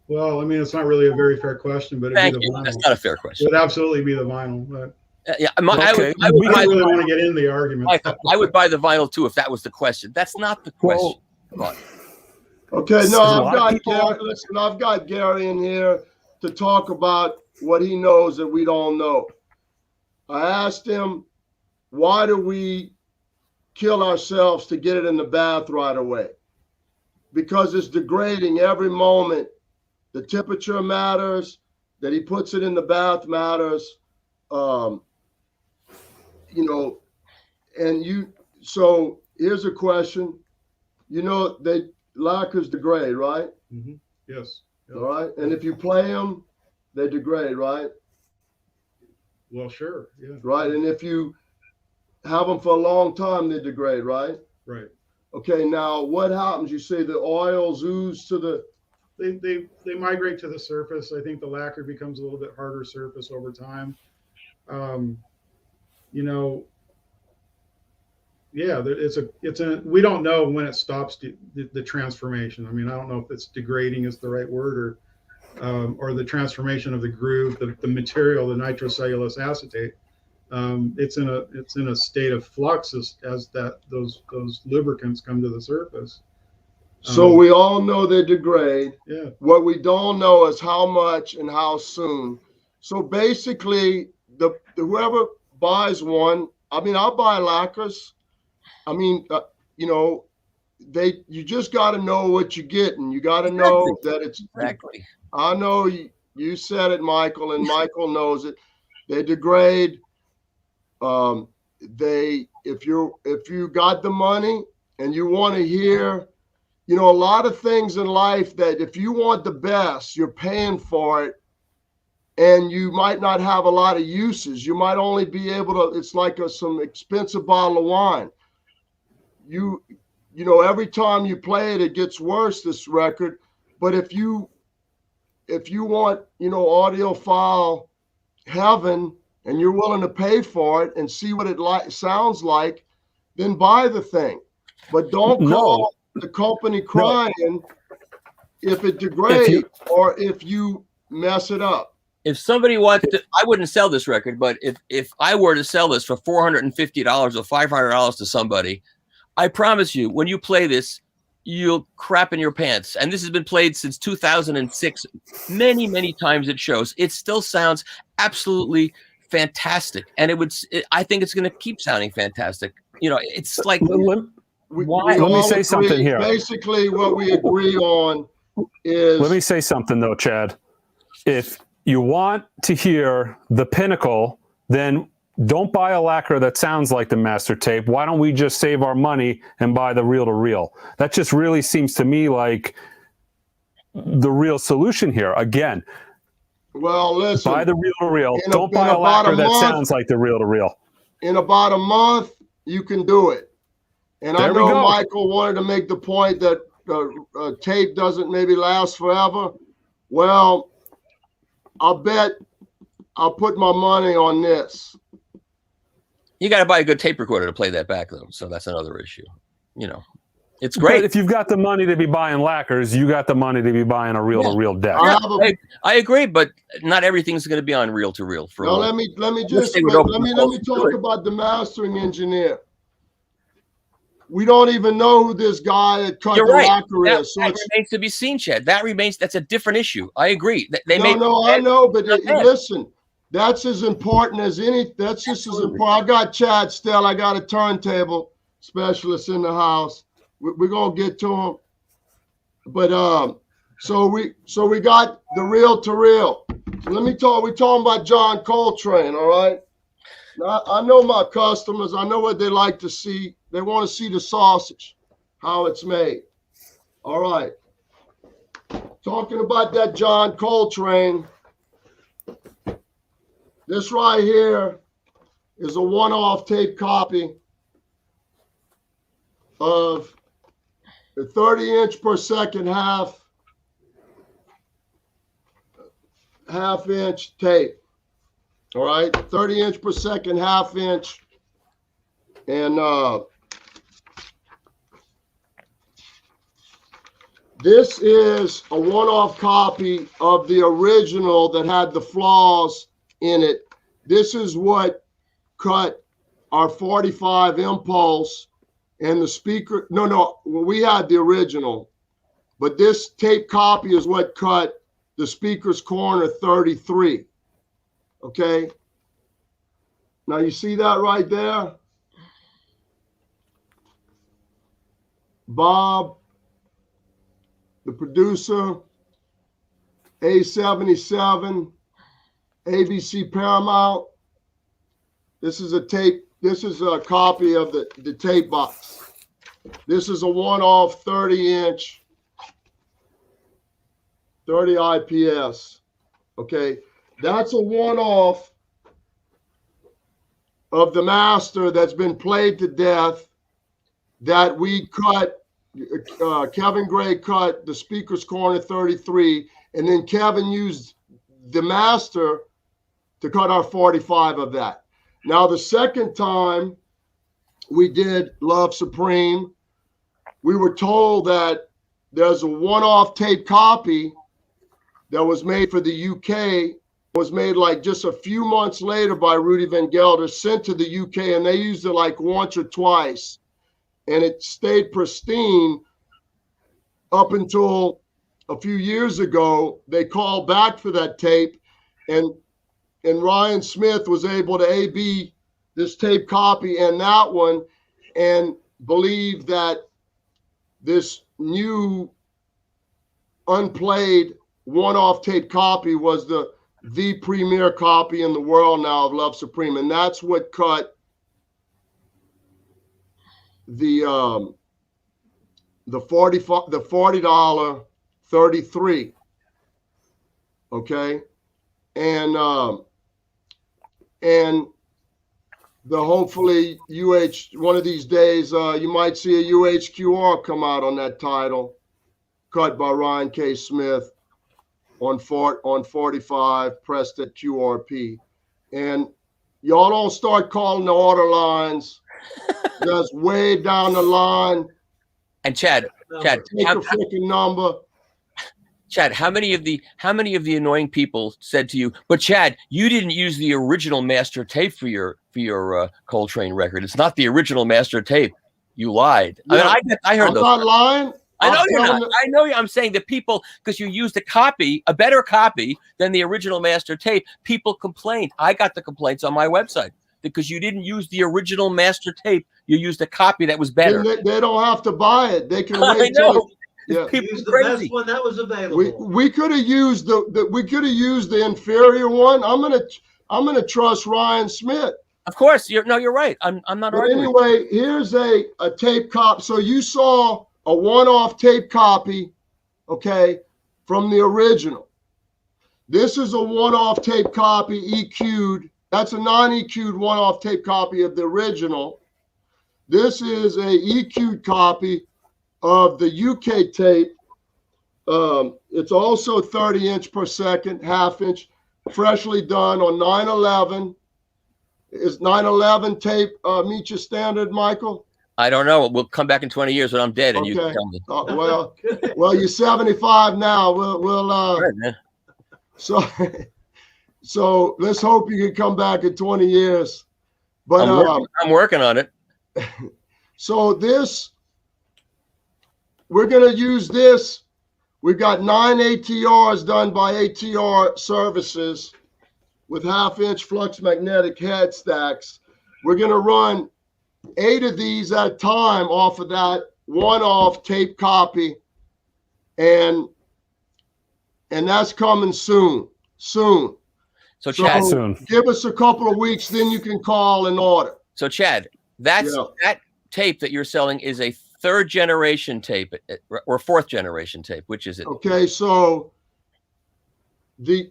Well, I mean, it's not really a very fair question, but it'd Thank be the you. vinyl. That's not a fair It question. would absolutely be the vinyl. But Yeah, I Okay, would I buy, don't really want to get into the argument. Michael, I would buy the vinyl too if that was the question. That's not the question. But Okay, A no, lot I've of got people- Gary. Listen, I've got Gary in here to talk about what he knows that we don't know. I asked him, why do we kill ourselves to get it in the bath right away? Because it's degrading every moment. The temperature matters, that he puts it in the bath matters. You know, and you, so here's a question. You know, they lacquers degrade, right? Mhm. Yes. Yep. All right. And if you play them, they degrade, right? Well, sure. Yeah. Right. And if you have them for a long time, they degrade, right? Right. Okay. Now, what happens? You say the oils ooze to the. They migrate to the surface. I think the lacquer becomes a little bit harder surface over time. You know, yeah, it's a we don't know when it stops the transformation. I mean, I don't know if it's degrading is the right word, or the transformation of the groove, the material, the nitrocellulose acetate. It's in a state of flux as that those lubricants come to the surface. So we all know they degrade. Yeah. What we don't know is how much and how soon. So basically, the whoever buys one, I mean, I'll buy lacquers. I mean, you know, you just got to know what you're getting. You got to know that it's exactly. I know you said it, Michael, and Michael knows it. They degrade. If you got the money and you want to hear, you know, a lot of things in life that if you want the best, you're paying for it, and you might not have a lot of uses. You might only be able to. It's like some expensive bottle of wine. You know, every time you play it, it gets worse. This record, but if you want, you know, audiophile heaven, and you're willing to pay for it and see what it sounds like, then buy the thing. But don't call the company crying if it degrades or if you mess it up. If somebody wants to, I wouldn't sell this record, but if I were to sell this for $450 or $500 to somebody, I promise you, when you play this, you'll crap in your pants. And this has been played since 2006, many, many times at shows. It still sounds absolutely fantastic, and I think it's going to keep sounding fantastic. You know, it's like Let me say something here. Basically, what we agree on is. Let me say something though, Chad. If you want to hear the pinnacle, then don't buy a lacquer that sounds like the master tape. Why don't we just save our money and buy the reel-to-reel? That just really seems to me like the real solution here. Again, well, listen. Buy the reel-to-reel. Don't buy a lacquer that sounds like the reel-to-reel. In about a month, you can do it. And I know Michael wanted to make the point that tape doesn't maybe last forever. Well, I'll bet I'll put my money on this. You got to buy a good tape recorder to play that back, though. So that's another issue. You know, it's great. But if you've got the money to be buying lacquers, you got the money to be buying a reel-to-reel deck. I agree, but not everything's going to be on reel-to-reel. No, let me talk about the mastering engineer. We don't even know who this guy at cut the lacquer is. So that remains to be seen, Chad. That's a different issue. I agree. I know, but listen, that's as important as any. That's just as important. I got Chad still. I got a turntable specialist in the house. We're gonna get to him. But so we got the reel-to-reel. So let me talk. We're talking about John Coltrane, all right? Now, I know my customers. I know what they like to see. They want to see the sausage, how it's made. All right. Talking about that John Coltrane. This right here is a one-off tape copy of the 30-inch per second half-inch tape. All right, 30-inch per second half-inch, and this is a one-off copy of the original that had the flaws in it. This is what cut our 45 impulse and the speaker. No, we had the original, but this tape copy is what cut the speaker's corner 33. Okay. Now you see that right there? Bob, the producer, A77, ABC Paramount. This is a tape. This is a copy of the tape box. This is a one-off 30-inch, 30 IPS. Okay, that's a one-off of the master that's been played to death that we cut. Kevin Gray cut the speaker's corner 33, and then Kevin used the master to cut our 45 of that. Now, the second time we did Love Supreme, we were told that there's a one-off tape copy that was made for the UK, was made like just a few months later by Rudy Van Gelder, sent to the UK, and they used it like once or twice, and it stayed pristine up until a few years ago. They called back for that tape, and Ryan Smith was able to A/B this tape copy and that one, and believe that this new unplayed one-off tape copy was the premier copy in the world now of Love Supreme, and that's what cut the $40 33. Okay, and the hopefully one of these days you might see a UHQR come out on that title, cut by Ryan K. Smith on 45, pressed at QRP. And y'all don't start calling the order lines just way down the line. And Chad, take a freaking number. Chad, how many of the annoying people said to you, "But Chad, you didn't use the original master tape for your Coltrane record. It's not the original master tape. You lied." Yeah, I heard I'm those. not lying. I know you're not. I know you. I'm saying that people, because you used a better copy than the original master tape, people complained. I got the complaints on my website because you didn't use the original master tape. You used a copy that was better. They don't have to buy it. They can wait. I know. Yeah. Use the best one that was available. We could have used the inferior one. I'm gonna trust Ryan Smith. Of course, you're right. I'm not But arguing. anyway, here's a tape copy. So you saw a one-off tape copy, okay, from the original. This is a one-off tape copy, EQ'd. That's a non-EQ'd one-off tape copy of the original. This is a EQ'd copy of the UK tape. It's also 30-inch per second, half-inch, freshly done on 9/11. Is 9/11 tape meet your standard, Michael? I don't know. We'll come back in 20 years when I'm dead, and you can tell me. Well, you're 75 now. We'll Right, man. So let's hope you can come back in 20 years. But I'm working on it. So we're going to use this. We've got 9 ATRs done by ATR Services with half-inch flux magnetic head stacks. We're going to run 8 of these at a time off of that one-off tape copy, and that's coming soon. So Chad, soon. Give us a couple of weeks, then you can call and order. So Chad, that tape that you're selling is a 3rd generation tape or 4th generation tape. Which is it? Okay, so the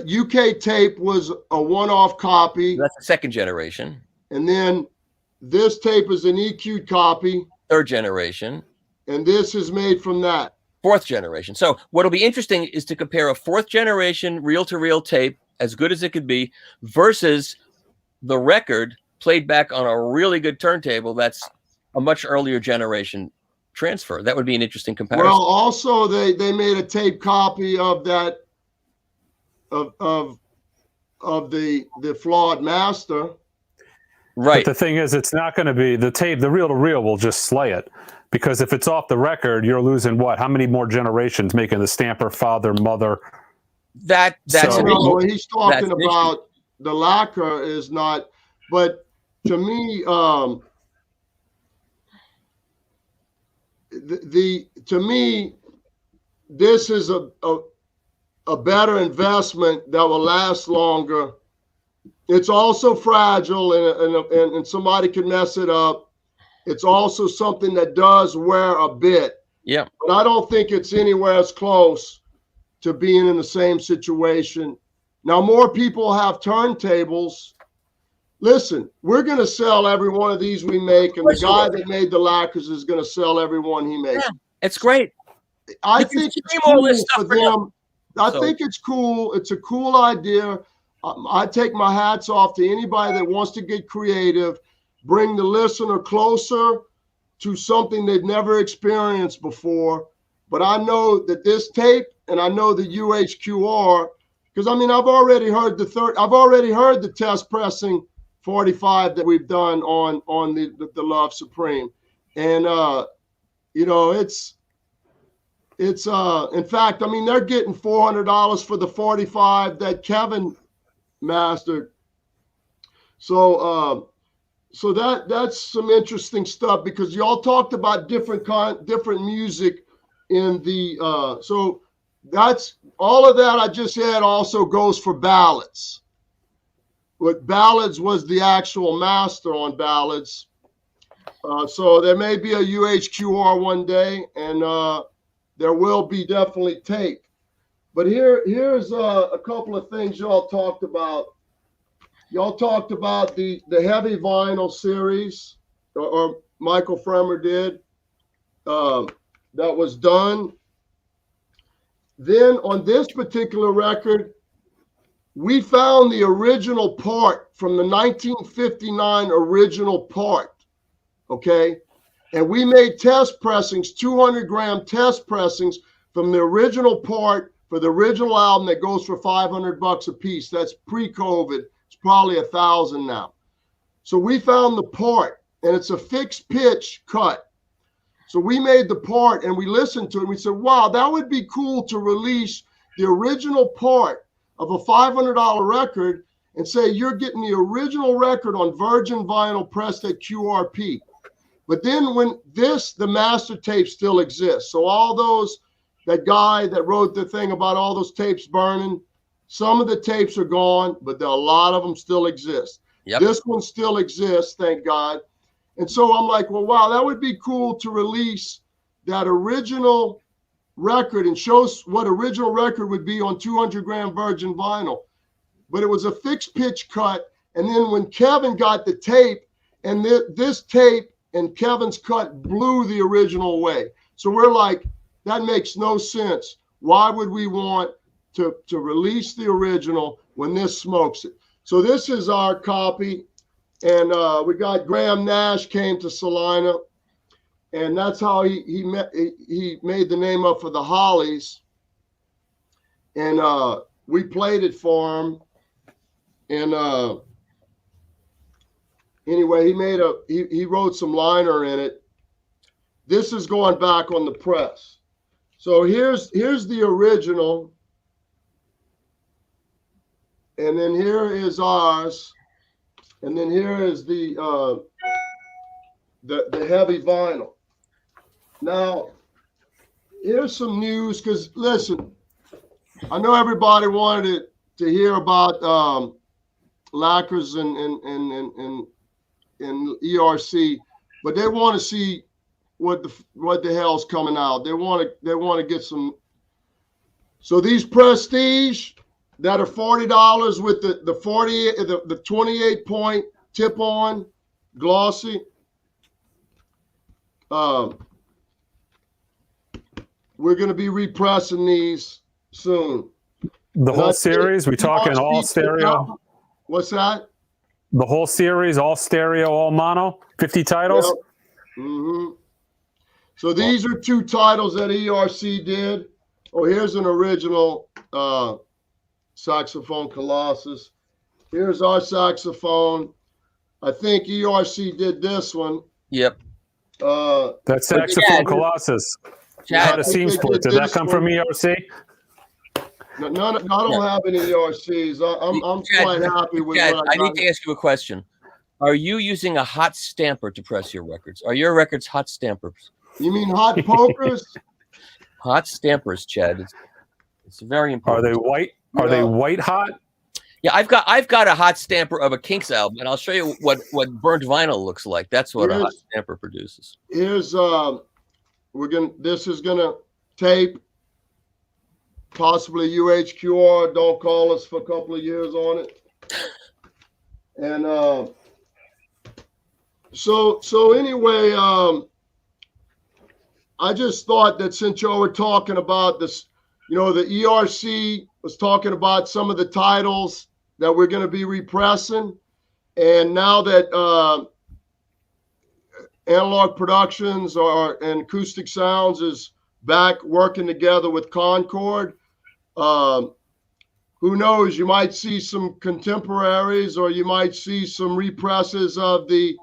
UK tape was a one-off copy. That's the 2nd generation. And then this tape is an EQ copy, 3rd generation, and this is made from that. 4th generation. So what'll be interesting is to compare a 4th generation reel-to-reel tape, as good as it could be, versus the record played back on a really good turntable that's a much earlier generation transfer. That would be an interesting comparison. Well, also they made a tape copy of that of the flawed master. Right. But the thing is, it's not going to be the tape. The reel-to-reel will just slay it, because if it's off the record, you're losing what? How many more generations making the stamper, father, mother? That's So- an No, issue. he's talking That's an about the lacquer is not, but to me, to me, this is a better investment that will last longer. It's also fragile, and somebody can mess it up. It's also something that does wear a bit. Yeah. But I don't think it's anywhere as close to being in the same situation. Now, more people have turntables. Listen, we're going to sell every one of these we make, and the guy that made the lacquers is going to sell every one he makes. Yeah, it's great. I You can think it's stream all cool this for stuff for them. I So- think it's cool. It's a cool idea. I take my hats off to anybody that wants to get creative, bring the listener closer to something they've never experienced before. But I know that this tape, and I know the UHQR, because I mean, I've already heard the test pressing 45 that we've done on the Love Supreme, and you know, it's in fact, I mean, they're getting $400 for the 45 that Kevin mastered. So that's some interesting stuff, because y'all talked about different music in the so that's all of that I just said also goes for ballads. What ballads was the actual master on ballads. So there may be a UHQR one day, and there will be definitely tape. But here's a couple of things y'all talked about. Y'all talked about the heavy vinyl series, or Michael Fremer did, that was done. Then on this particular record, we found the original part from the 1959 original part, okay? And we made test pressings, 200-gram test pressings from the original part for the original album that goes for $500 a piece. That's pre-COVID. It's probably $1,000 now. So we found the part, and it's a fixed pitch cut. So we made the part, and we listened to it, and we said, wow, that would be cool to release the original part of a $500 record and say you're getting the original record on virgin vinyl pressed at QRP. But then when the master tape still exists. So all those, that guy that wrote the thing about all those tapes burning, some of the tapes are gone, but a lot of them still exist. Yep. This one still exists, thank God. And so I'm like, well, wow, that would be cool to release that original record and show us what original record would be on 200-gram virgin vinyl. But it was a fixed pitch cut. And then when Kevin got the tape, and this tape and Kevin's cut blew the original away. So we're like, that makes no sense. Why would we want to release the original when this smokes it? So this is our copy. And we got Graham Nash came to Salina, and that's how he made the name up for the Hollies. And we played it for him. And anyway, he wrote some liner in it. This is going back on the press. So here's the original, and then here is ours. And then here is the heavy vinyl. Now, here's some news, because listen, I know everybody wanted to hear about Lacquers and ERC, but they want to see what the hell's coming out. They want to get some. So these Prestige that are $40 with the 28 point tip on, glossy. We're going to be repressing these soon. The whole series? We talking all stereo? What's that? The whole series, all stereo, all mono? 50 titles? Yep. Mm-hmm. So these are 2 titles that ERC did. Oh, here's an original saxophone Colossus. Here's our saxophone. I think ERC did this one. Yep. That saxophone Colossus. Chad, Had a seam split. Did that come from ERC? No, I don't have any ERCs. I'm Chad, quite happy with Chad, what I need to ask you a question. Are you using a hot stamper to press your records? Are your records hot stampers? You mean hot pokers? Hot stampers, Chad. It's very important. Are they white? Are they white hot? Yeah, I've got a hot stamper of a Kinks album, and I'll show you what burnt vinyl looks like. That's what a hot stamper produces. Here's this is gonna tape, possibly UHQR. Don't call us for a couple of years on it. And so anyway, I just thought that since y'all were talking about this, the ERC was talking about some of the titles that we're going to be repressing, and now that Analogue Productions and Acoustic Sounds is back working together with Concord, who knows? You might see some contemporaries, or you might see some represses of the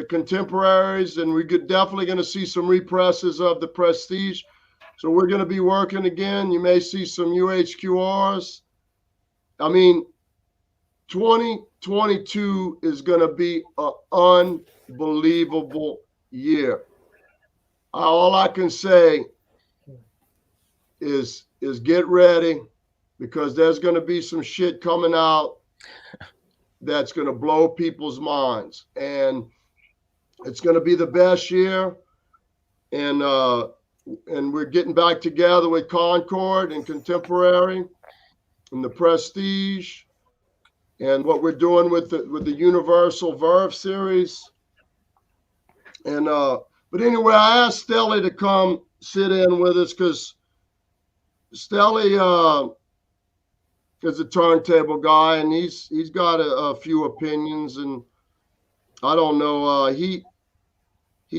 contemporaries, and we're definitely going to see some represses of the Prestige. So we're going to be working again. You may see some UHQRs. I mean, 2022 is going to be an unbelievable year. All I can say is get ready, because there's going to be some shit coming out that's going to blow people's minds, and it's going to be the best year. And we're getting back together with Concord and Contemporary and the Prestige, and what we're doing with the Universal Verve series. And but anyway, I asked Stelly to come sit in with us, because Stelly is a turntable guy, and he's got a few opinions, and I don't know. He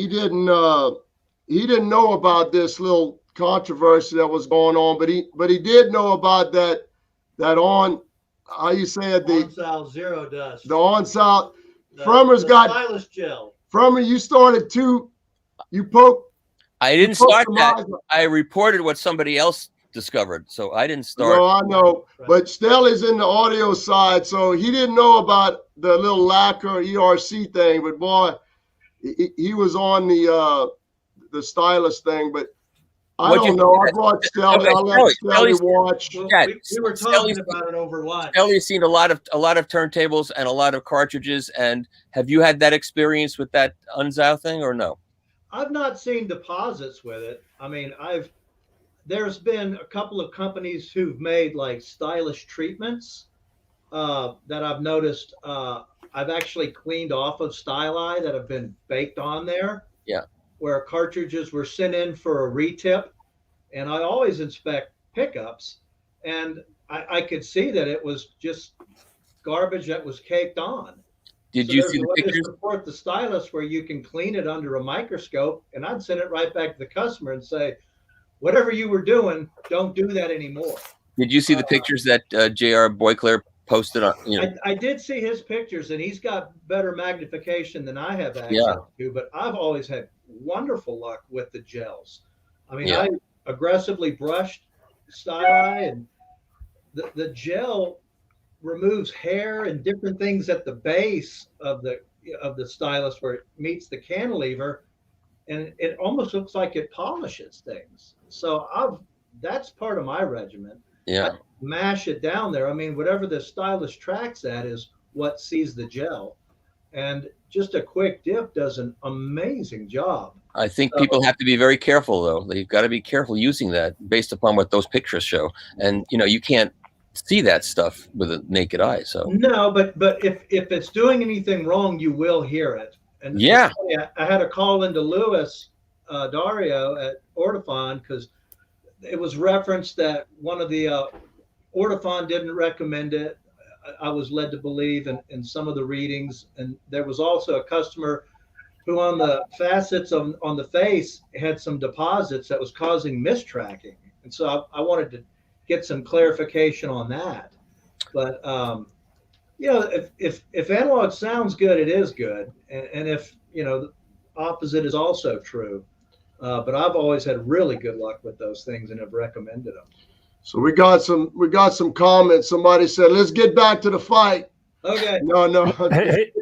didn't know about this little controversy that was going on, but he did know about that on, how you say it, the on-sal zero dust. The on-sal. Fremer's got stylus gel. Fremer, you started too. You poke. I didn't start that. I reported what somebody else discovered, so I didn't start. No, I know, but Stelly's in the audio side, so he didn't know about the little Lacquer ERC thing. But boy, he was on the stylus thing. But I don't know. I brought Stelly. Okay, I let Stelly watch. Well, Yeah, we were talking about it over lunch. Stelly's seen a lot of turntables and a lot of cartridges. And have you had that experience with that Unzao thing, or no? I've not seen deposits with it. I mean, there's been a couple of companies who've made like stylish treatments that I've noticed. I've actually cleaned off of styli that have been baked on there. Yeah. Where cartridges were sent in for a retip, and I always inspect pickups, and I could see that it was just garbage that was caked on. Did So you there's see a the way to pictures? support the stylus where you can clean it under a microscope, and I'd send it right back to the customer and say, whatever you were doing, don't do that anymore. Did you see the pictures that J.R. Boyclair posted on? I did see his pictures, and he's got better magnification than I have access to, but I've always had wonderful luck with the gels. I mean, I aggressively brushed styli, and the gel removes hair and different things at the base of the stylus where it meets the cantilever, and it almost looks like it polishes things. So that's part of my regimen. Yeah. I mash it down there. I mean, whatever the stylus tracks at is what sees the gel. And just a quick dip does an amazing job. I think people have to be very careful, though. They've got to be careful using that based upon what those pictures show. And, you can't see that stuff with a naked eye. So No, but if it's doing anything wrong, you will hear it. And yeah, I had a call into Lewis Dario at Ortofon because it was referenced that one of the Ortofon didn't recommend it. I was led to believe in some of the readings, and there was also a customer who on the facets on the face had some deposits that was causing mistracking, and so I wanted to get some clarification on that. But you know, if analog sounds good, it is good, and if you know, the opposite is also true. But I've always had really good luck with those things and have recommended them. So we got some comments. Somebody said, "Let's get back to the fight." Okay. No.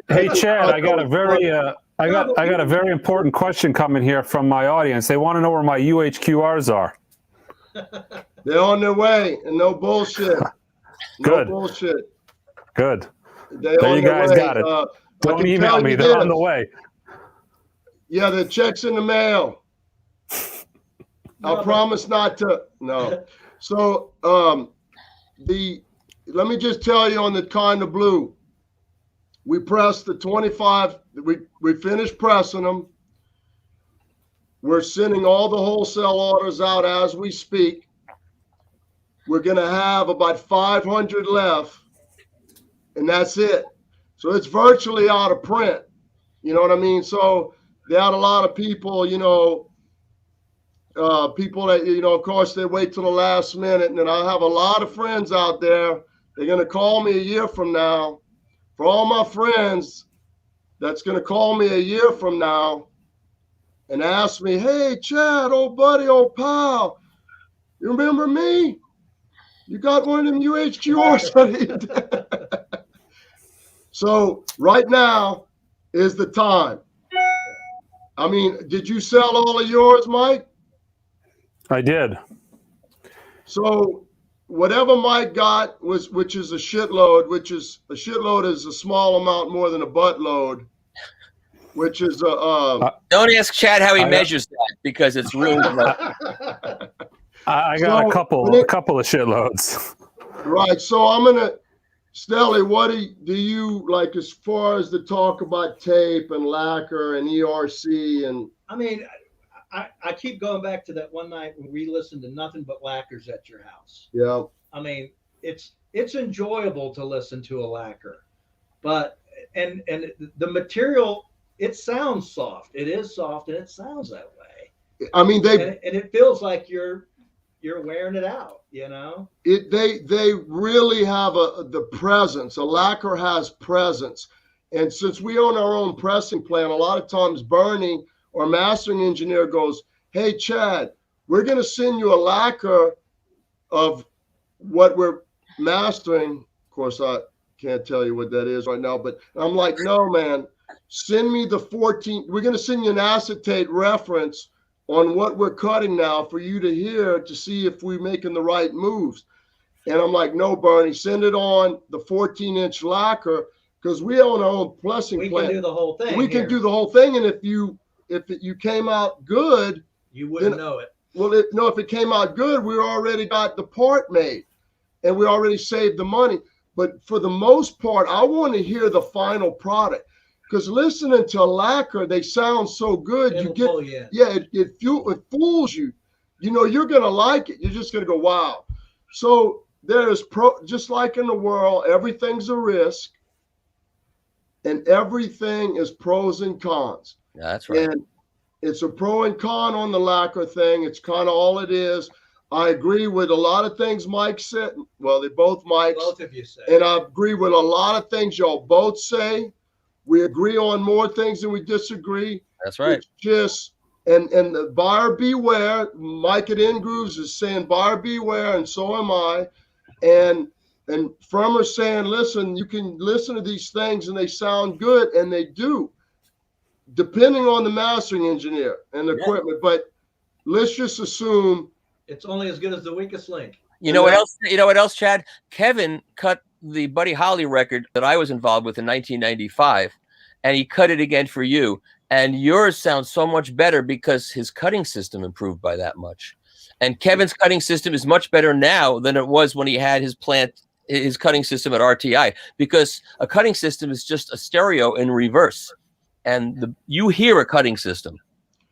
Hey, Chad, I got a very important question coming here from my audience. They want to know where my UHQRs are. They're on their way, and no bullshit. Good. No bullshit. Good. There you guys got it. Don't email me. They're on the way. Yeah, the check's in the mail. I promise not to. No. So let me just tell you on the kind of blue, we pressed the 25. We finished pressing them. We're sending all the wholesale orders out as we speak. We're going to have about 500 left, and that's it. So it's virtually out of print. You know what I mean? So they had a lot of people, you know, people that, you know, of course, they wait till the last minute. And then I have a lot of friends out there. They're going to call me a year from now. For all my friends that's going to call me a year from now and ask me, "Hey, Chad, old buddy, old pal, you remember me? You got one of them UHQRs." So right now is the time. I mean, did you sell all of yours, Mike? I did. So whatever Mike got was, which is a shitload, is a small amount more than a buttload, which is don't ask Chad how he measures that because it's really I got a couple of shitloads. Right. So I'm gonna, Stelly, what do you like as far as the talk about tape and lacquer and ERC? And I mean, I keep going back to that one night when we listened to nothing but lacquers at your house. Yeah. I mean, it's enjoyable to listen to a lacquer, but and the material, it sounds soft. It is soft and it sounds that way. I mean, and it feels like you're wearing it out, you know. They really have the presence. A lacquer has presence, and since we own our own pressing plant, a lot of times Bernie, our mastering engineer, goes, "Hey, Chad, we're going to send you a lacquer of what we're mastering." Of course, I can't tell you what that is right now, but I'm like, "No, man, send me the 14. We're going to send you an acetate reference on what we're cutting now for you to hear to see if we're making the right moves." And I'm like, "No, Bernie, send it on the 14-inch lacquer because we own our own pressing plant. We can do the whole thing. We can do the whole thing, and if you came out good, you wouldn't know it." Well, if it came out good, we already got the part made, and we already saved the money. But for the most part, I want to hear the final product. Because listening to a lacquer, they sound so good. It fools you. You know, you're going to like it. You're just going to go, wow. So there's just like in the world, everything's a risk. And everything is pros and cons. Yeah, that's right. And it's a pro and con on the lacquer thing. It's kind of all it is. I agree with a lot of things Mike said. Well, they both Mikes. Both of you say. And I agree with a lot of things y'all both say. We agree on more things than we disagree. That's right. It's just, and the buyer beware. Mike at Ingrooves is saying buyer beware, and so am I. And Fremer's saying, listen, you can listen to these things and they sound good, and they do, depending on the mastering engineer and the equipment. But let's just assume it's only as good as the weakest link. You know what else? You know what else, Chad? Kevin cut the Buddy Holly record that I was involved with in 1995, and he cut it again for you. And yours sounds so much better because his cutting system improved by that much. And Kevin's cutting system is much better now than it was when he had his plant his cutting system at RTI, because a cutting system is just a stereo in reverse, and you hear a cutting system.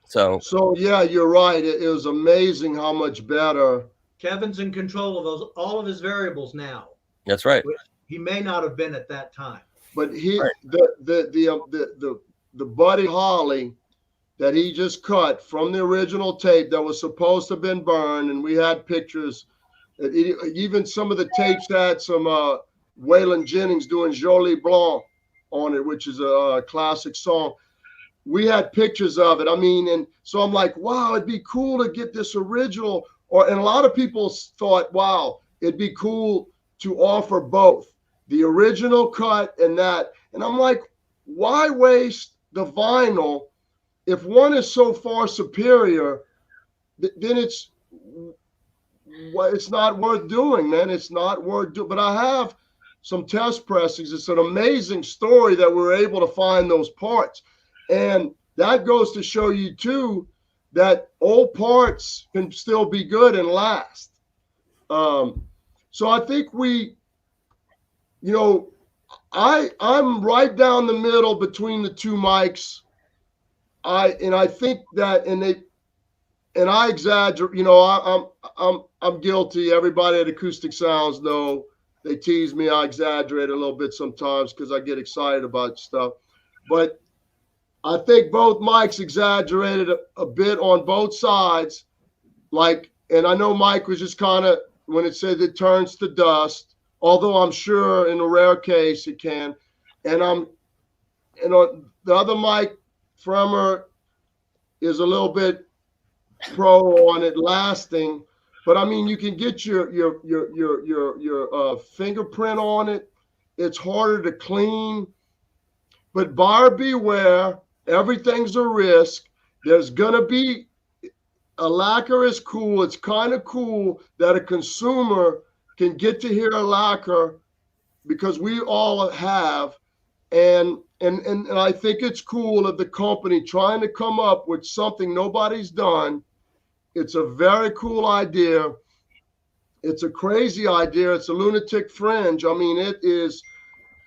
So yeah, you're right. It was amazing how much better. Kevin's in control of all of his variables now. that's right. Which he may not have been at that time. But Right. the Buddy Holly that he just cut from the original tape that was supposed to have been burned, and we had pictures. Even some of the tapes had some Waylon Jennings doing Jolie Blanc on it, which is a classic song. We had pictures of it. I mean, and so I'm like, wow, it'd be cool to get this original. And a lot of people thought, wow, it'd be cool to offer both the original cut and that. And I'm like, why waste the vinyl if one is so far superior? Then it's not worth doing, man. It's not worth doing. But I have some test pressings. It's an amazing story that we're able to find those parts. And that goes to show you too that old parts can still be good and last. So I think I'm right down the middle between the two mics. I think that, and I exaggerate. I'm guilty. Everybody at Acoustic Sounds know they tease me. I exaggerate a little bit sometimes because I get excited about stuff. But I think both mics exaggerated a bit on both sides. And I know Mike was just kind of, when it said it turns to dust, although I'm sure in a rare case it can. And on the other mic, Fremer is a little bit pro on it lasting, but I mean, you can get your fingerprint on it. It's harder to clean, but buyer beware. Everything's a risk. There's gonna be a lacquer is cool. It's kind of cool that a consumer can get to hear a lacquer because we all have, and I think it's cool of the company trying to come up with something nobody's done. It's a very cool idea. It's a crazy idea. It's a lunatic fringe. I mean, it is.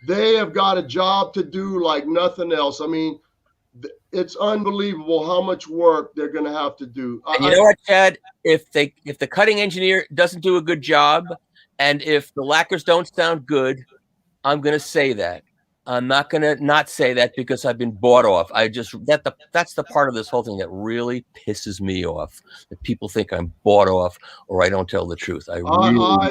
They have got a job to do like nothing else. I mean, it's unbelievable how much work they're going to have to do. And you know what, Chad? If the cutting engineer doesn't do a good job, and if the lacquers don't sound good, I'm going to say that. I'm not going to not say that because I've been bought off. That's the part of this whole thing that really pisses me off. That people think I'm bought off or I don't tell the truth. I don't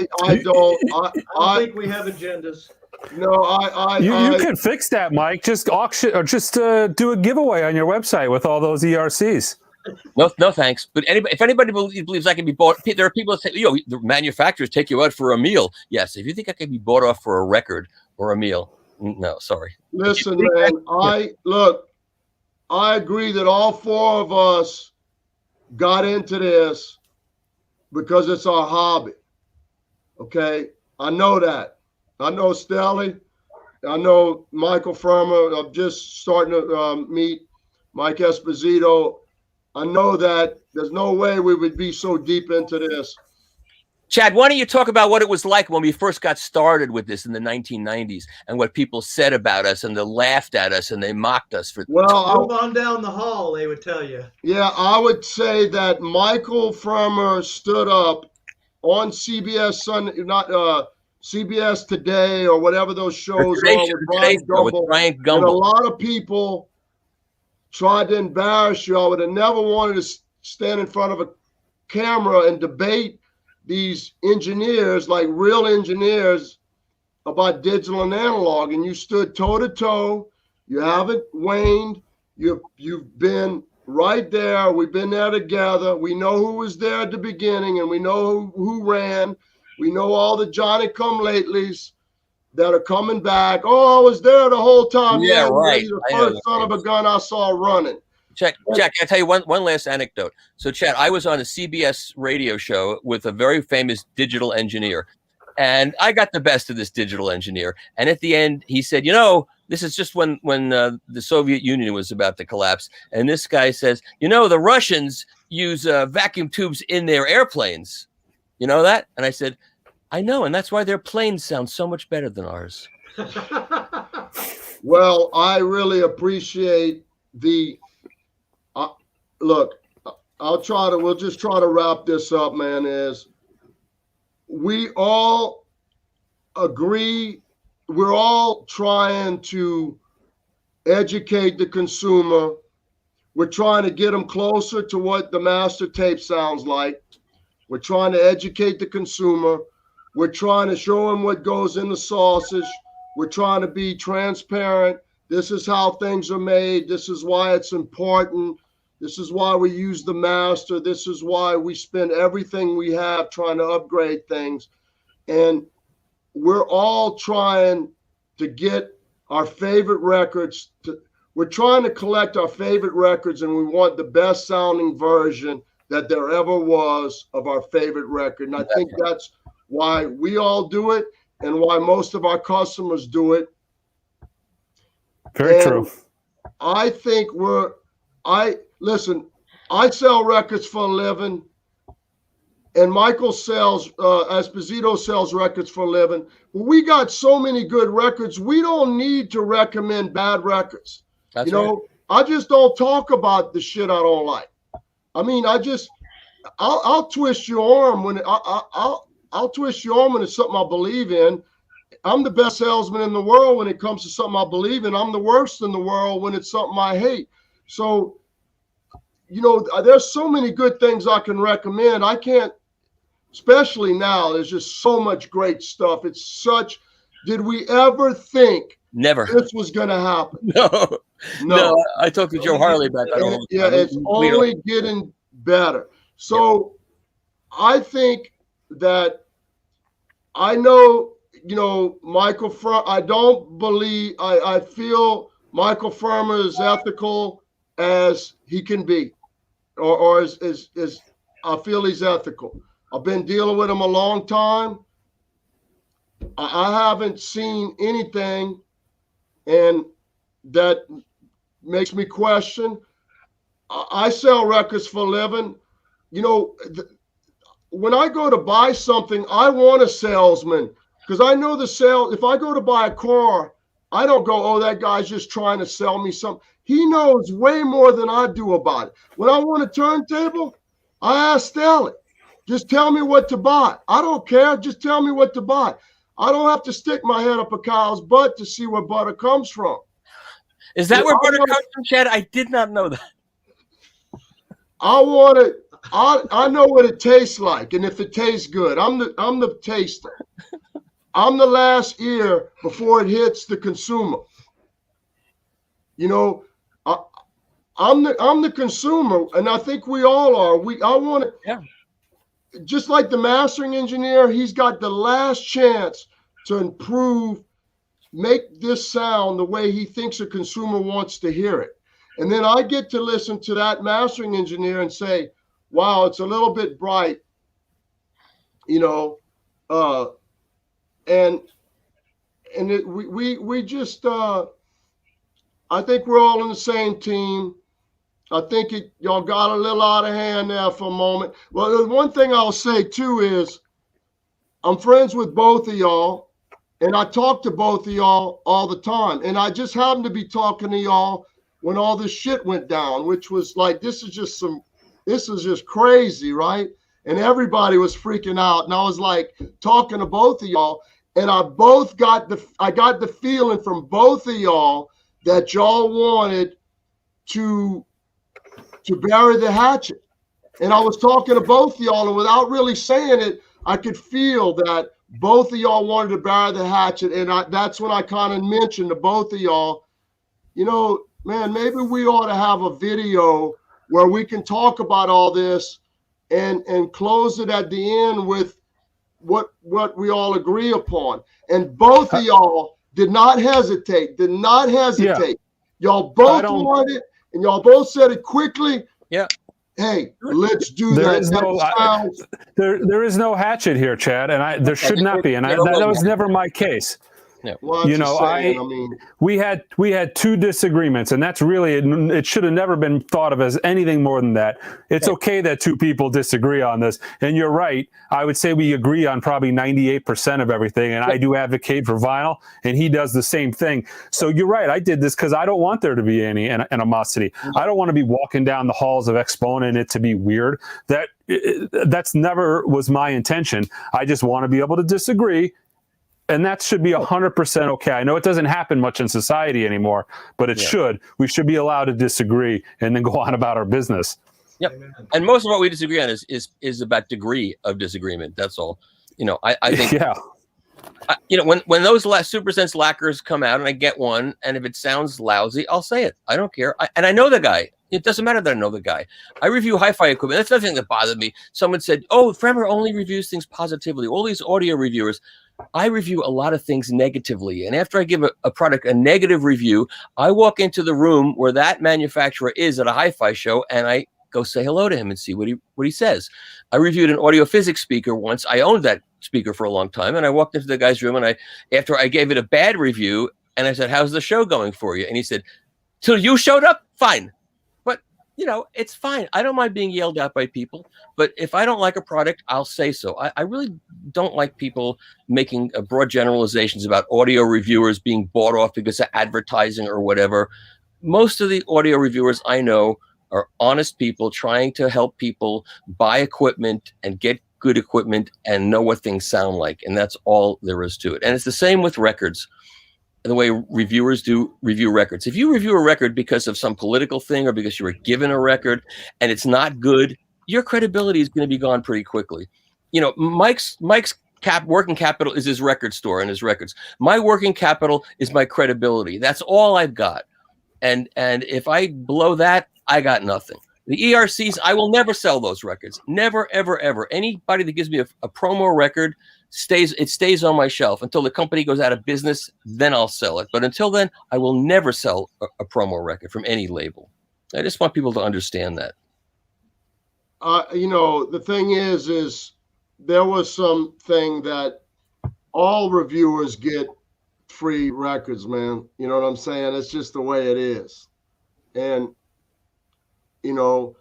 think we have agendas. No, you can fix that, Mike. Just auction or just do a giveaway on your website with all those ERCs. No, thanks. But if anybody believes I can be bought, there are people that say, the manufacturers take you out for a meal. Yes, if you think I can be bought off for a record or a meal, no, sorry. Listen, man, I agree that all four of us got into this because it's our hobby. Okay, I know that. I know Stelly. I know Michael Fremer. I'm just starting to meet Mike Esposito. I know that there's no way we would be so deep into this. Chad, why don't you talk about what it was like when we first got started with this in the 1990s and what people said about us and they laughed at us and they mocked us for. Well, move on down the hall, they would tell you. Yeah, I would say that Michael Fremer stood up on CBS Sunday, CBS Today or whatever those shows are with Brian Gumbel. And a lot of people tried to embarrass you. I would have never wanted to stand in front of a camera and debate these engineers, like real engineers, about digital and analog. And you stood toe to toe. You haven't waned. You've been right there. We've been there together. We know who was there at the beginning, and we know who ran. We know all the Johnny-come-latelys that are coming back. Oh, I was there the whole time. Yeah, right. The first son of a gun I saw running. Jack, I'll tell you one last anecdote. So, Chad, I was on a CBS radio show with a very famous digital engineer, and I got the best of this digital engineer. And at the end, he said, this is just when the Soviet Union was about to collapse. And this guy says, the Russians use vacuum tubes in their airplanes. You know that? And I said, I know, and that's why their planes sound so much better than ours. Well, I really appreciate the look. We'll just try to wrap this up, man. Is we all agree, we're all trying to educate the consumer. We're trying to get them closer to what the master tape sounds like. We're trying to educate the consumer. We're trying to show them what goes in the sausage. We're trying to be transparent. This is how things are made. This is why it's important. This is why we use the master. This is why we spend everything we have trying to upgrade things. And we're all trying to get our favorite records. We're trying to collect our favorite records, and we want the best sounding version that there ever was of our favorite record. And I think that's why we all do it and why most of our customers do it. Very true. I think listen, I sell records for a living, and Michael Esposito sells records for a living. We got so many good records, we don't need to recommend bad records. That's right. I just don't talk about the shit I don't like. I mean, I'll twist your arm when I'll twist your arm when it's something I believe in. I'm the best salesman in the world when it comes to something I believe in. I'm the worst in the world when it's something I hate. So, there's so many good things I can recommend. I can't, especially now, there's just so much great stuff. Did we ever think Never this was going to happen? No. I talked to Joe Harley about that. It's only getting better. So I think that I know, Michael Fremer, I feel Michael Fremer is ethical as he can be, or as I feel he's ethical. I've been dealing with him a long time. I haven't seen anything, and that makes me question. I sell records for a living. When I go to buy something, I want a salesman, because I know if I go to buy a car, I don't go, oh, that guy's just trying to sell me something. He knows way more than I do about it. When I want a turntable, I ask Stelly, just tell me what to buy. I don't care. Just tell me what to buy. I don't have to stick my head up a cow's butt to see where butter comes from. Is that where butter comes from, Chad? I did not know that. I want it. I know what it tastes like, and if it tastes good, I'm the taster. I'm the last ear before it hits the consumer. I'm the consumer, and I think we all are. I want it. Yeah. Just like the mastering engineer, he's got the last chance to improve, make this sound the way he thinks a consumer wants to hear it. And then I get to listen to that mastering engineer and say, wow, it's a little bit bright, we just, I think we're all in the same team. I think y'all got a little out of hand there for a moment. Well, the one thing I'll say too is I'm friends with both of y'all, and I talk to both of y'all all the time. And I just happened to be talking to y'all when all this shit went down, which was like, this is just crazy, right? And everybody was freaking out. And I was like talking to both of y'all, and I got the feeling from both of y'all that y'all wanted to bury the hatchet. And I was talking to both of y'all, and without really saying it, I could feel that both of y'all wanted to bury the hatchet. And that's when I kind of mentioned to both of y'all, man, maybe we ought to have a video where we can talk about all this and close it at the end with what we all agree upon. And both of y'all did not hesitate. Yeah. Y'all both wanted it, and y'all both said it quickly. Yeah. Hey, let's do that. There is no hatchet here, Chad, and there should not be. And that was never my case. Well, that's You know, saying, I mean, we had two disagreements, and that's really, it should have never been thought of as anything more than that. It's okay that two people disagree on this, and you're right. I would say we agree on probably 98% of everything, and I do advocate for vinyl, and he does the same thing. So you're right. I did this because I don't want there to be any animosity. I don't want to be walking down the halls of Exponent and it to be weird. That's never was my intention. I just want to be able to disagree. And that should be 100% okay. I know it doesn't happen much in society anymore, but it should. We should be allowed to disagree and then go on about our business. Yep. And most of what we disagree on is about degree of disagreement. That's all. You know, I think. Yeah. You know, when those Super Sense lacquers come out and I get one, and if it sounds lousy, I'll say it. I don't care. And I know the guy. It doesn't matter that I know the guy. I review hi-fi equipment. That's nothing that bothered me. Someone said, "Oh, Fremer only reviews things positively." All these audio reviewers. I review a lot of things negatively. And after I give a product a negative review, I walk into the room where that manufacturer is at a hi-fi show, and I go say hello to him and see what he says. I reviewed an audio physics speaker once. I owned that speaker for a long time, and I walked into the guy's room, and after I gave it a bad review, and I said, "How's the show going for you?" And he said, "Till you showed up, fine." But you know, it's fine. I don't mind being yelled at by people, but if I don't like a product, I'll say so. I really don't like people making broad generalizations about audio reviewers being bought off because of advertising or whatever. Most of the audio reviewers I know are honest people trying to help people buy equipment and get good equipment and know what things sound like. And that's all there is to it. And it's the same with records. The way reviewers do review records. If you review a record because of some political thing or because you were given a record and it's not good, your credibility is going to be gone pretty quickly. You know, Mike's working capital is his record store and his records. My working capital is my credibility. That's all I've got. And if I blow that, I got nothing. The ERCs, I will never sell those records. Never, ever, ever. Anybody that gives me a promo record stays on my shelf until the company goes out of business. Then I'll sell it. But until then, I will never sell a promo record from any label. I just want people to understand that. You know, the thing is there was something that all reviewers get free records, man. You know what I'm saying? It's just the way it is. And, you know,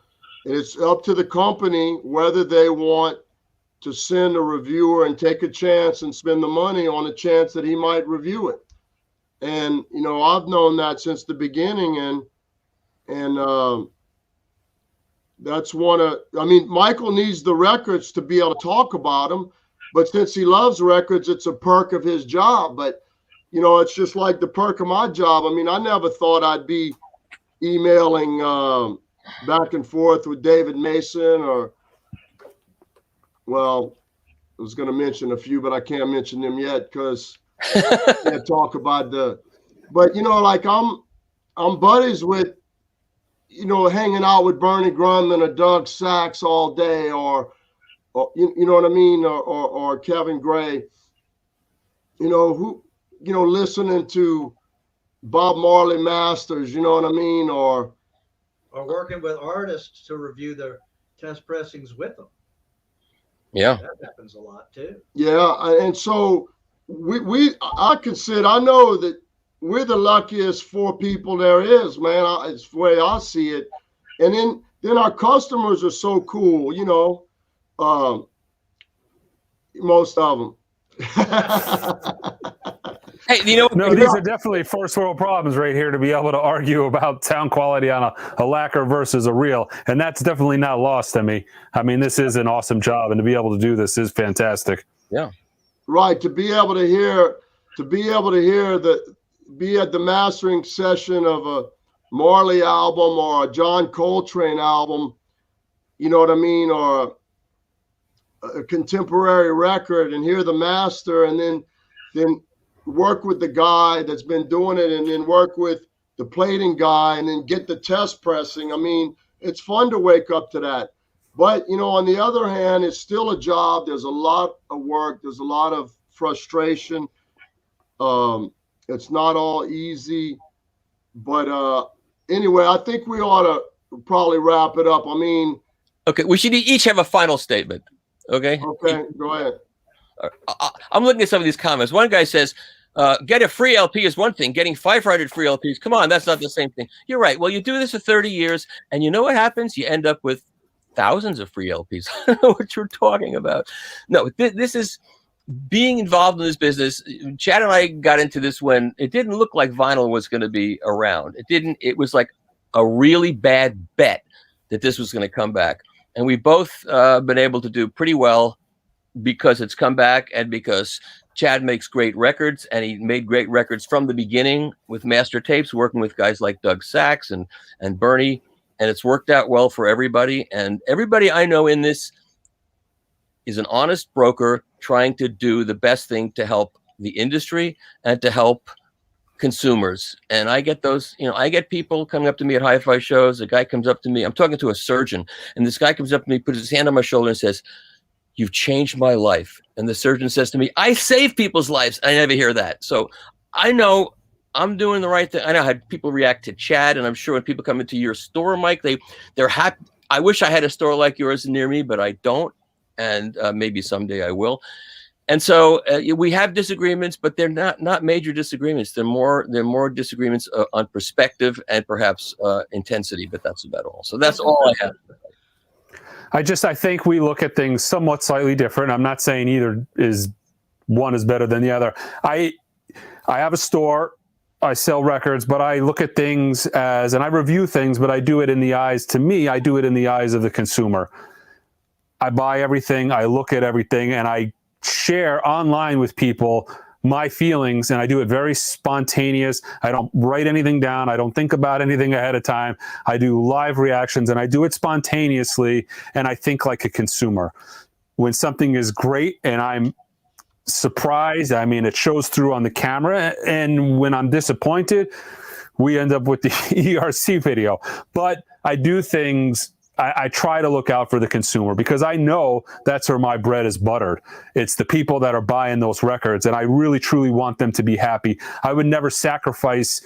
it's up to the company whether they want to send a reviewer and take a chance and spend the money on a chance that he might review it. And, you know, I've known that since the beginning. And that's I mean, Michael needs the records to be able to talk about them, but since he loves records, it's a perk of his job. But, you know, it's just like the perk of my job. I mean, I never thought I'd be emailing back and forth with David Mason well, I was going to mention a few, but I can't mention them yet because I can't talk about but, you know, like I'm buddies with, you know, hanging out with Bernie Grundman or Doug Sachs all day or you know what I mean? Or Kevin Gray, you know, listening to Bob Marley Masters, you know what I mean? Or working with artists to review their test pressings with them. Yeah. That happens a lot too. Yeah. And so I know that we're the luckiest 4 people there is, man. It's the way I see it. And then our customers are so cool, you know, most of them. Hey, you know, no, these are definitely first world problems right here to be able to argue about sound quality on a lacquer versus a reel. And that's definitely not lost to me. I mean, this is an awesome job, and to be able to do this is fantastic. Yeah. Right. To be able to hear be at the mastering session of a Marley album or a John Coltrane album, you know what I mean? Or a contemporary record and hear the master and then work with the guy that's been doing it and then work with the plating guy and then get the test pressing. I mean, it's fun to wake up to that. But, you know, on the other hand, it's still a job. There's a lot of work. There's a lot of frustration. It's not all easy. But anyway, I think we ought to probably wrap it up. I mean. Okay, we should each have a final statement. Okay? Okay, go ahead. I'm looking at some of these comments. One guy says, Get a free LP is one thing. Getting 500 free LPs, come on, that's not the same thing. You're right. Well, you do this for 30 years, and you know what happens? You end up with thousands of free LPs. I don't know what you're talking about. No, this is being involved in this business. Chad and I got into this when it didn't look like vinyl was going to be around. It didn't. It was like a really bad bet that this was going to come back. And we've both been able to do pretty well because it's come back and because Chad makes great records, and he made great records from the beginning with master tapes, working with guys like Doug Sachs and Bernie, and it's worked out well for everybody. And everybody I know in this is an honest broker trying to do the best thing to help the industry and to help consumers. And I get those, I get people coming up to me at hi-fi shows. A guy comes up to me, I'm talking to a surgeon, and this guy comes up to me, puts his hand on my shoulder and says, "You've changed my life." And the surgeon says to me, "I save people's lives." I never hear that. So I know I'm doing the right thing. I know how people react to Chad, and I'm sure when people come into your store, Mike, they're happy. I wish I had a store like yours near me, but I don't. And maybe someday I will. And so we have disagreements, but they're not major disagreements. They're more disagreements on perspective and perhaps intensity, but that's about all. So that's all I have. I think we look at things somewhat slightly different. I'm not saying one is better than the other. I have a store, I sell records, but I look at things and I review things, but I do it in the eyes, to me, I do it in the eyes of the consumer. I buy everything, I look at everything, and I share online with people my feelings, and I do it very spontaneous. I don't write anything down. I don't think about anything ahead of time. I do live reactions, and I do it spontaneously, and I think like a consumer. When something is great and I'm surprised, I mean, it shows through on the camera, and when I'm disappointed, we end up with the ERC video. But I do things, I try to look out for the consumer because I know that's where my bread is buttered. It's the people that are buying those records, and I really, truly want them to be happy. I would never sacrifice,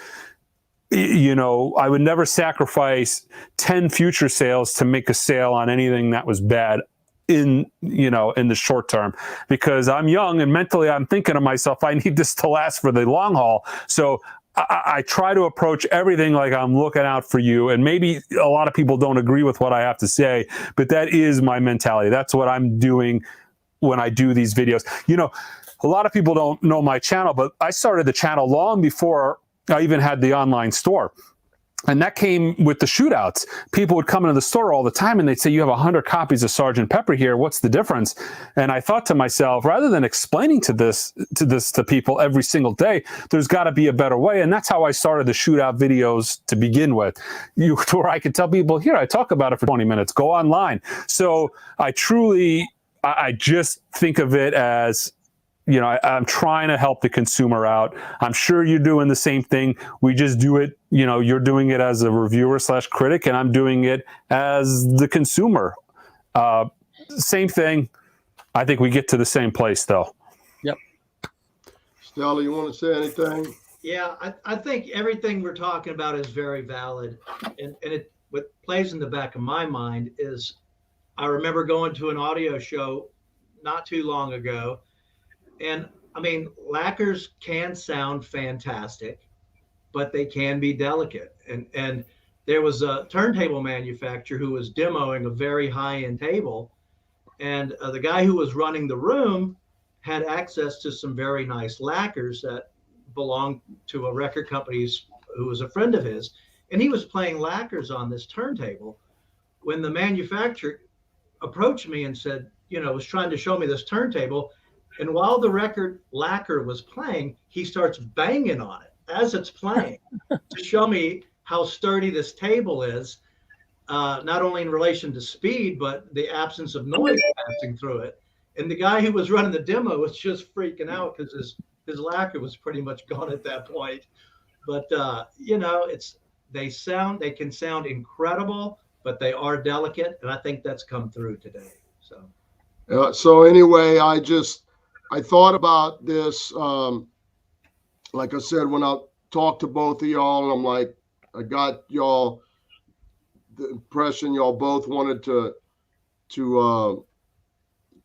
I would never sacrifice 10 future sales to make a sale on anything that was bad in the short term, because I'm young and mentally I'm thinking to myself, I need this to last for the long haul. So I try to approach everything like I'm looking out for you. And maybe a lot of people don't agree with what I have to say, but that is my mentality. That's what I'm doing when I do these videos. A lot of people don't know my channel, but I started the channel long before I even had the online store. And that came with the shootouts. People would come into the store all the time and they'd say, "You have 100 copies of Sgt. Pepper here. What's the difference?" And I thought to myself, rather than explaining to people every single day, there's got to be a better way. And that's how I started the shootout videos to begin with, where I could tell people, here, I talk about it for 20 minutes, go online. So I just think of it as, I'm trying to help the consumer out. I'm sure you're doing the same thing. We just do it, you're doing it as a reviewer / critic, and I'm doing it as the consumer. Same thing. I think we get to the same place, though. Yep. Stella, you want to say anything? Yeah, I think everything we're talking about is very valid. And what plays in the back of my mind is I remember going to an audio show not too long ago. And I mean, lacquers can sound fantastic, but they can be delicate. And there was a turntable manufacturer who was demoing a very high-end table. And the guy who was running the room had access to some very nice lacquers that belonged to a record company who was a friend of his. And he was playing lacquers on this turntable when the manufacturer approached me and said, was trying to show me this turntable. And while the record Lacquer was playing, he starts banging on it as it's playing to show me how sturdy this table is, not only in relation to speed, but the absence of noise passing through it. And the guy who was running the demo was just freaking out because his Lacquer was pretty much gone at that point. But, they can sound incredible, but they are delicate. And I think that's come through today. So anyway, I thought about this, like I said, when I talked to both of y'all, and I'm like, I got y'all the impression y'all both wanted to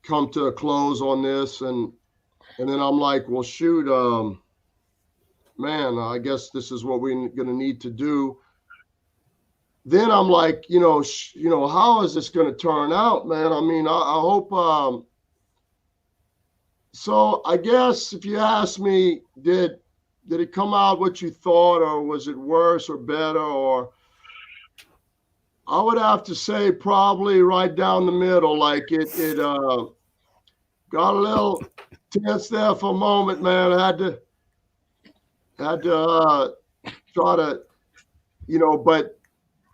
come to a close on this, and then I'm like, well, shoot, man, I guess this is what we're going to need to do. Then I'm like, how is this going to turn out, man? I mean, I hope. So I guess if you ask me, did it come out what you thought, or was it worse or better? Or I would have to say probably right down the middle. Like it got a little tense there for a moment, man. I had to try to,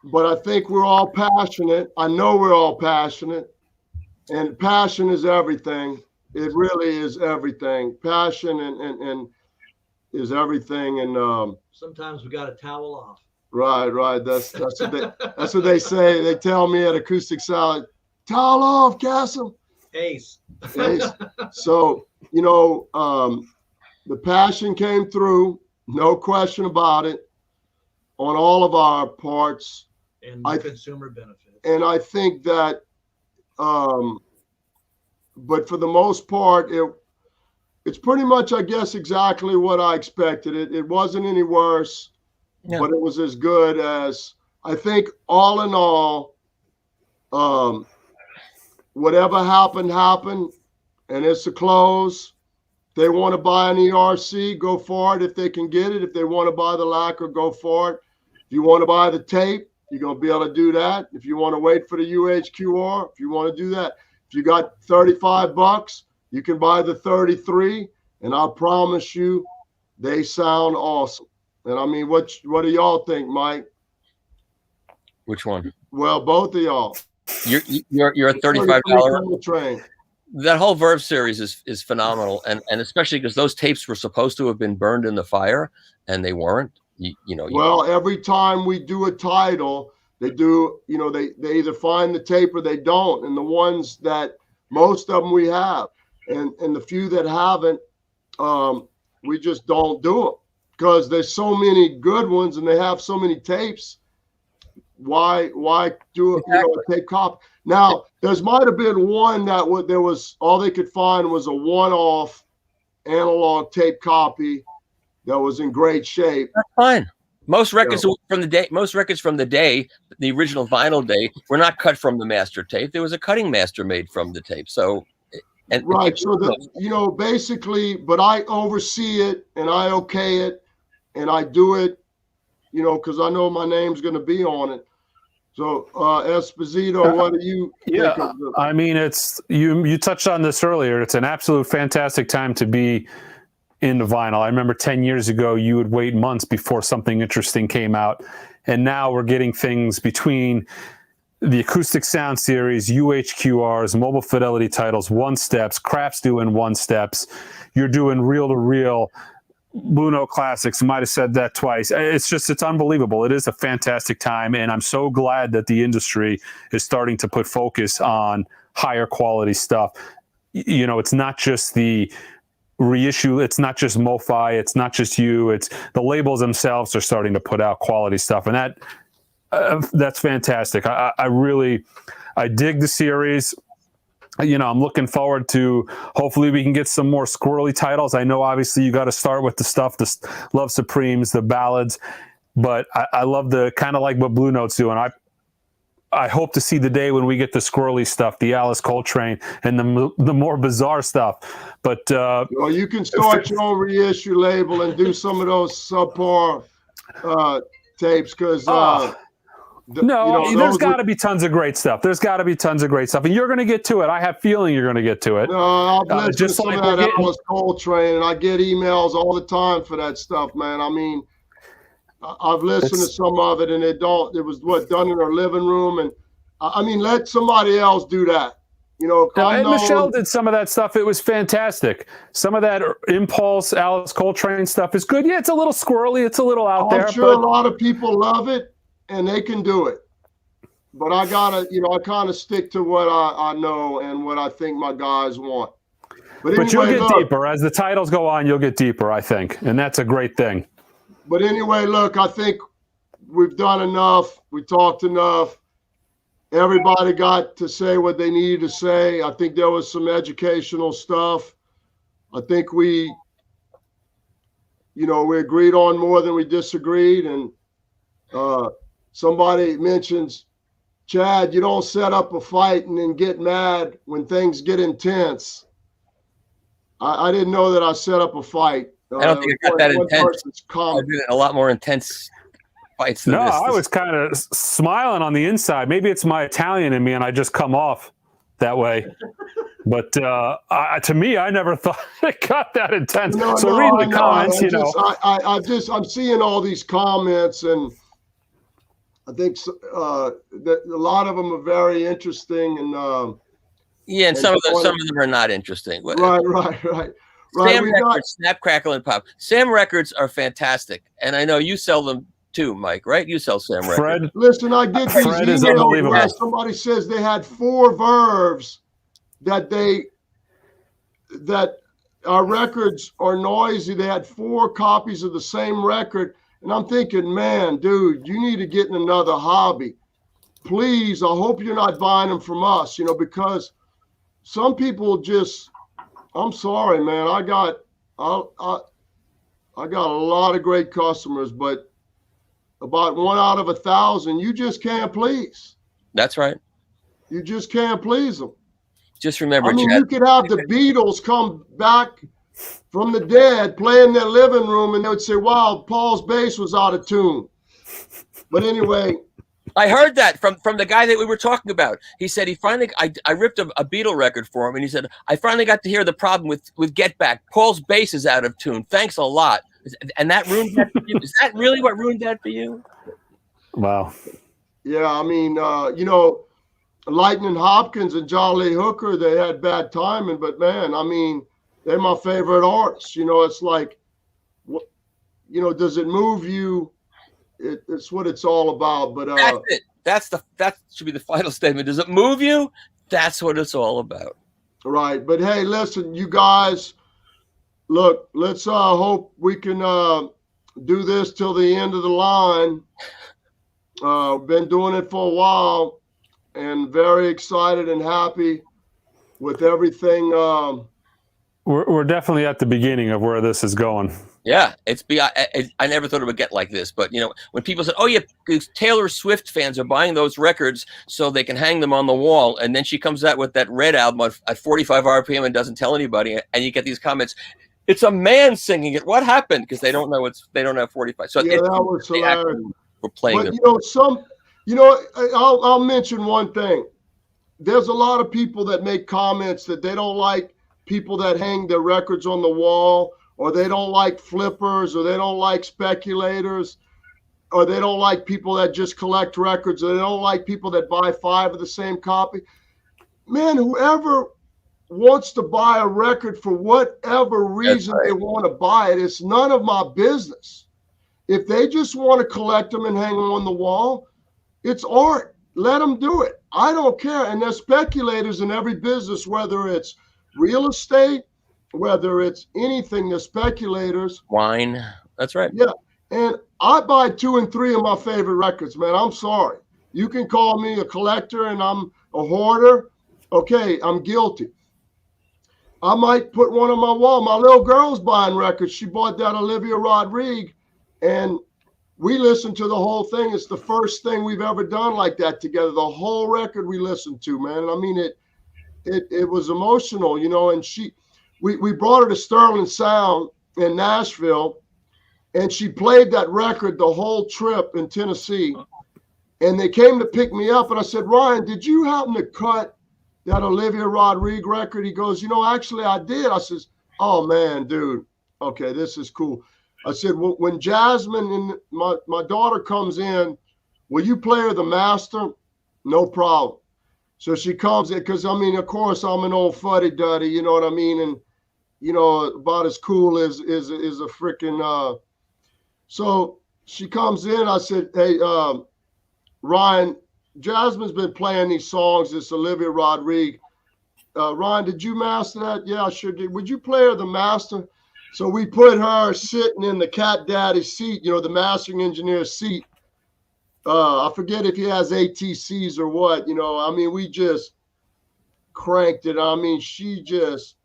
but I think we're all passionate. I know we're all passionate, and passion is everything. It really is everything. Passion and is everything. And sometimes we got to towel off. Right. That's what they say. They tell me at Acoustic Salad, towel off, Kassem. Ace. So, the passion came through, no question about it, on all of our parts. And the consumer benefits. And I think that, but for the most part, it's pretty much, I guess, exactly what I expected. It wasn't any worse, but it was as good as, I think, all in all, whatever happened, and it's a close. If they want to buy an ERC, go for it if they can get it. If they want to buy the lacquer, go for it. If you want to buy the tape, you're going to be able to do that. If you want to wait for the UHQR, if you want to do that. If you got $35, you can buy the 33, and I promise you, they sound awesome. And I mean, what do y'all think, Mike? Which one? Well, both of y'all. You're a $35 train. That whole Verve series is phenomenal, and especially because those tapes were supposed to have been burned in the fire, and they weren't. Well, every time we do a title, they do, they either find the tape or they don't. And the ones that, most of them we have, and the few that haven't, we just don't do them because there's so many good ones and they have so many tapes. Why do it? A tape copy? Now, there might have been one that there was all they could find was a one-off analog tape copy that was in great shape. That's fine. Most records from the day, the original vinyl day, were not cut from the master tape. There was a cutting master made from the tape. So, right. So basically, but I oversee it and I okay it and I do it, because I know my name's going to be on it. So, Esposito, what do you think of the— I mean, it's you touched on this earlier. It's an absolute fantastic time to be into vinyl. I remember 10 years ago, you would wait months before something interesting came out. And now we're getting things between the Acoustic Sound series, UHQRs, mobile fidelity titles, one steps, Craft's doing one steps. You're doing reel to reel Blue Note classics. Might have said that twice. It's unbelievable. It is a fantastic time. And I'm so glad that the industry is starting to put focus on higher quality stuff. It's not just the reissue, it's not just MoFi, it's not just you, it's the labels themselves are starting to put out quality stuff, and that's fantastic. I dig the series. I'm looking forward to, hopefully we can get some more squirrely titles. I know obviously you got to start with the Love Supremes, the ballads, but I love the kind of like what Blue Note's doing. I hope to see the day when we get the squirrely stuff, the Alice Coltrane, and the more bizarre stuff. But you can start your own reissue label and do some of those subpar tapes because there's got to be tons of great stuff. There's got to be tons of great stuff, and you're going to get to it. I have a feeling you're going to get to it. No, I'll listen to some of that Alice Coltrane, and I get emails all the time for that stuff, man. I mean, I've listened to some of it, and it was done in our living room, and I mean, let somebody else do that. And Michelle did some of that stuff. It was fantastic. Some of that Impulse, Alice Coltrane stuff is good. Yeah, it's a little squirrely. It's a little out there. I'm sure a lot of people love it, and they can do it. But I gotta, I kind of stick to what I know and what I think my guys want. But anyway, you'll get deeper as the titles go on. You'll get deeper, I think, and that's a great thing. But anyway, look, I think we've done enough. We talked enough. Everybody got to say what they needed to say. I think there was some educational stuff. I think we, you know, we agreed on more than we disagreed. And somebody mentions, Chad, you don't set up a fight and then get mad when things get intense. I didn't know that I set up a fight. I don't think it got that intense. I've been in a lot more intense fights than this. I was kind of smiling on the inside. Maybe it's my Italian in me, and I just come off that way. But to me, I never thought it got that intense. Reading the comments, I'm seeing all these comments, and I think that a lot of them are very interesting, and and some of them are not interesting. Right. Sam Records, Snap, Crackle, and Pop. Sam Records are fantastic, and I know you sell them too, Mike. Right? You sell Sam Records. Fred, listen, I get these emails where somebody says they had 4 verbs that our records are noisy. They had 4 copies of the same record, and I'm thinking, man, dude, you need to get in another hobby. Please, I hope you're not buying them from us, because some people just, I'm sorry, man. I got a lot of great customers, but about 1 out of 1,000, you just can't please. That's right. You just can't please them. Just remember, Chad, you could have the Beatles come back from the dead, play in their living room, and they would say, wow, Paul's bass was out of tune. But anyway. I heard that from the guy that we were talking about. He said he finally, I ripped a Beatle record for him, and he said, I finally got to hear the problem with Get Back. Paul's bass is out of tune. Thanks a lot. And that ruined that for you? Is that really what ruined that for you? Wow. Yeah, I mean, Lightning Hopkins and John Lee Hooker, they had bad timing, but man, I mean, they're my favorite artists. It's like, does it move you? It's what it's all about. But that's it. That should be the final statement. Does it move you? That's what it's all about. Right. But hey, listen, you guys, look, let's hope we can do this till the end of the line. Been doing it for a while, and very excited and happy with everything. We're definitely at the beginning of where this is going. Yeah, I never thought it would get like this, but when people said, "Oh yeah, Taylor Swift fans are buying those records so they can hang them on the wall," and then she comes out with that Red album at 45 RPM and doesn't tell anybody, and you get these comments, "It's a man singing it. What happened?" Because they don't know they don't have 45. So yeah, that was hilarious. We're playing. But I'll mention one thing. There's a lot of people that make comments that they don't like people that hang their records on the wall, or they don't like flippers, or they don't like speculators, or they don't like people that just collect records, or they don't like people that buy 5 of the same copy. Man, whoever wants to buy a record for whatever reason they want to buy it, it's none of my business. If they just want to collect them and hang them on the wall, it's art. Let them do it. I don't care. And there's speculators in every business, whether it's real estate, whether it's anything, there's speculators. Wine. That's right. Yeah. And I buy 2 and 3 of my favorite records, man. I'm sorry. You can call me a collector and I'm a hoarder. Okay, I'm guilty. I might put one on my wall. My little girl's buying records. She bought that Olivia Rodrigo, and we listened to the whole thing. It's the first thing we've ever done like that together. The whole record we listened to, man. And I mean, it was emotional, and we brought her to Sterling Sound in Nashville, and she played that record the whole trip in Tennessee. And they came to pick me up, and I said, Ryan, did you happen to cut that Olivia Rodrigo record? He goes, actually I did. I says, oh man, dude, okay, this is cool. I said, well, when Jasmine and my daughter comes in, will you play her the master? No problem. So she comes in, because of course I'm an old fuddy-duddy, you know what I mean? And about as cool as a freaking so she comes in. I said, hey, Ryan, Jasmine's been playing these songs, this Olivia Rodrigo. Ryan, did you master that? Yeah, I sure did. Would you play her the master? So we put her sitting in the cat daddy seat, the mastering engineer seat. I forget if he has ATCs or what, we just cranked it. She just,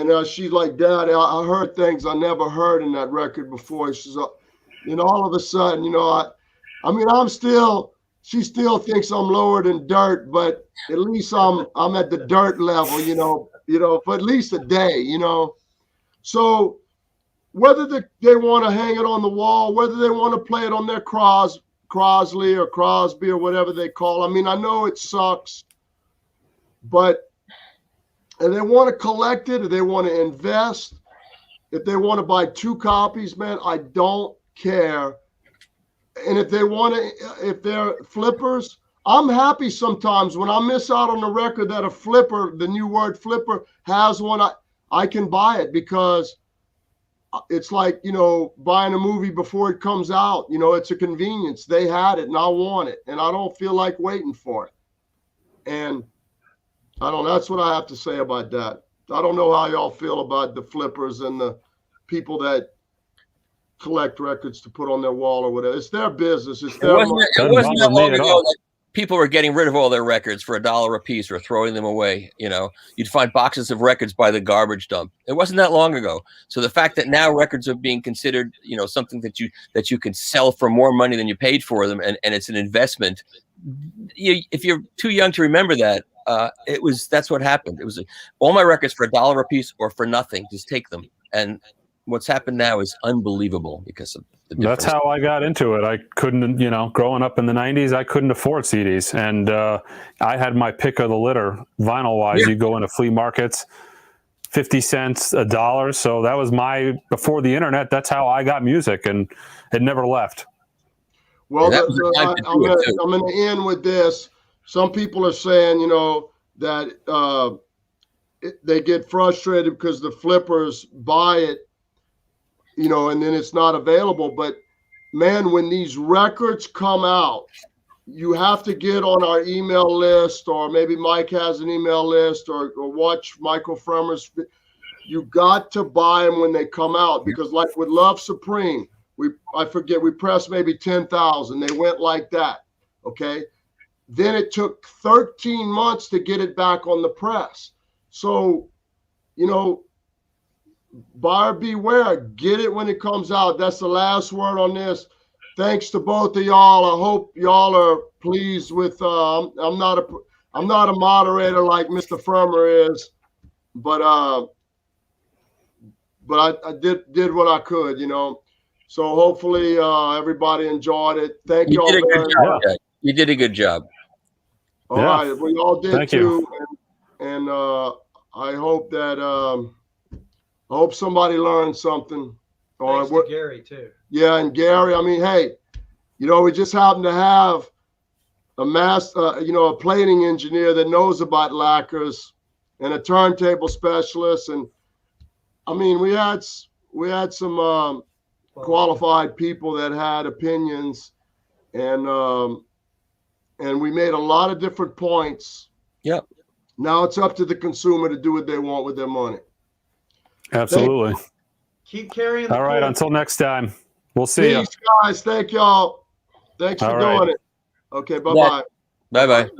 and she's like, Dad, I heard things I never heard in that record before. She's, all of a sudden, I mean, she still thinks I'm lower than dirt, but at least I'm at the dirt level, for at least a day, So whether they want to hang it on the wall, whether they want to play it on their Crosley or Crosby or whatever they call. I mean, I know it sucks, but and they want to collect it or they want to invest. If they want to buy 2 copies, man, I don't care. And if they're flippers, I'm happy sometimes when I miss out on the record that a flipper, the new word flipper, has one. I can buy it because it's like, buying a movie before it comes out. It's a convenience. They had it and I want it. And I don't feel like waiting for it. And that's what I have to say about that. I don't know how y'all feel about the flippers and the people that collect records to put on their wall or whatever. It's their business. It's their money. It wasn't that long ago that people were getting rid of all their records for $1 a piece or throwing them away. You'd find boxes of records by the garbage dump. It wasn't that long ago. So the fact that now records are being considered, something that you can sell for more money than you paid for them, and it's an investment. If you're too young to remember that, that's what happened. It was all my records for $1 a piece or for nothing. Just take them. And what's happened now is unbelievable because of the difference. That's how I got into it. I couldn't, growing up in the 90s, I couldn't afford CDs. And I had my pick of the litter vinyl-wise. You go into flea markets, 50 cents, $1. So that was before the internet, that's how I got music, and it never left. Well, I'm going to end with this. Some people are saying, that they get frustrated because the flippers buy it, and then it's not available. But man, when these records come out, you have to get on our email list, or maybe Mike has an email list, or watch Michael Fremer's. You got to buy them when they come out, because like with Love Supreme, we pressed maybe 10,000. They went like that. Okay. Then it took 13 months to get it back on the press. So, buyer beware. Get it when it comes out. That's the last word on this. Thanks to both of y'all. I hope y'all are pleased with. I'm not a moderator like Mr. Fremer is, but I did what I could. So hopefully everybody enjoyed it. Thank y'all very much. You did a good job. All right, we all did too, and I hope that I hope somebody learned something. Thanks to Gary too. Yeah, and Gary. I mean, hey, we just happen to have a plating engineer that knows about lacquers, and a turntable specialist, and I mean, we had some qualified people that had opinions, and we made a lot of different points. Yep. Now it's up to the consumer to do what they want with their money. Absolutely. Keep carrying the All right, cool. until next time. We'll see you. Peace, guys. Thank y'all. Thanks for doing it. Okay, bye-bye. Bye-bye.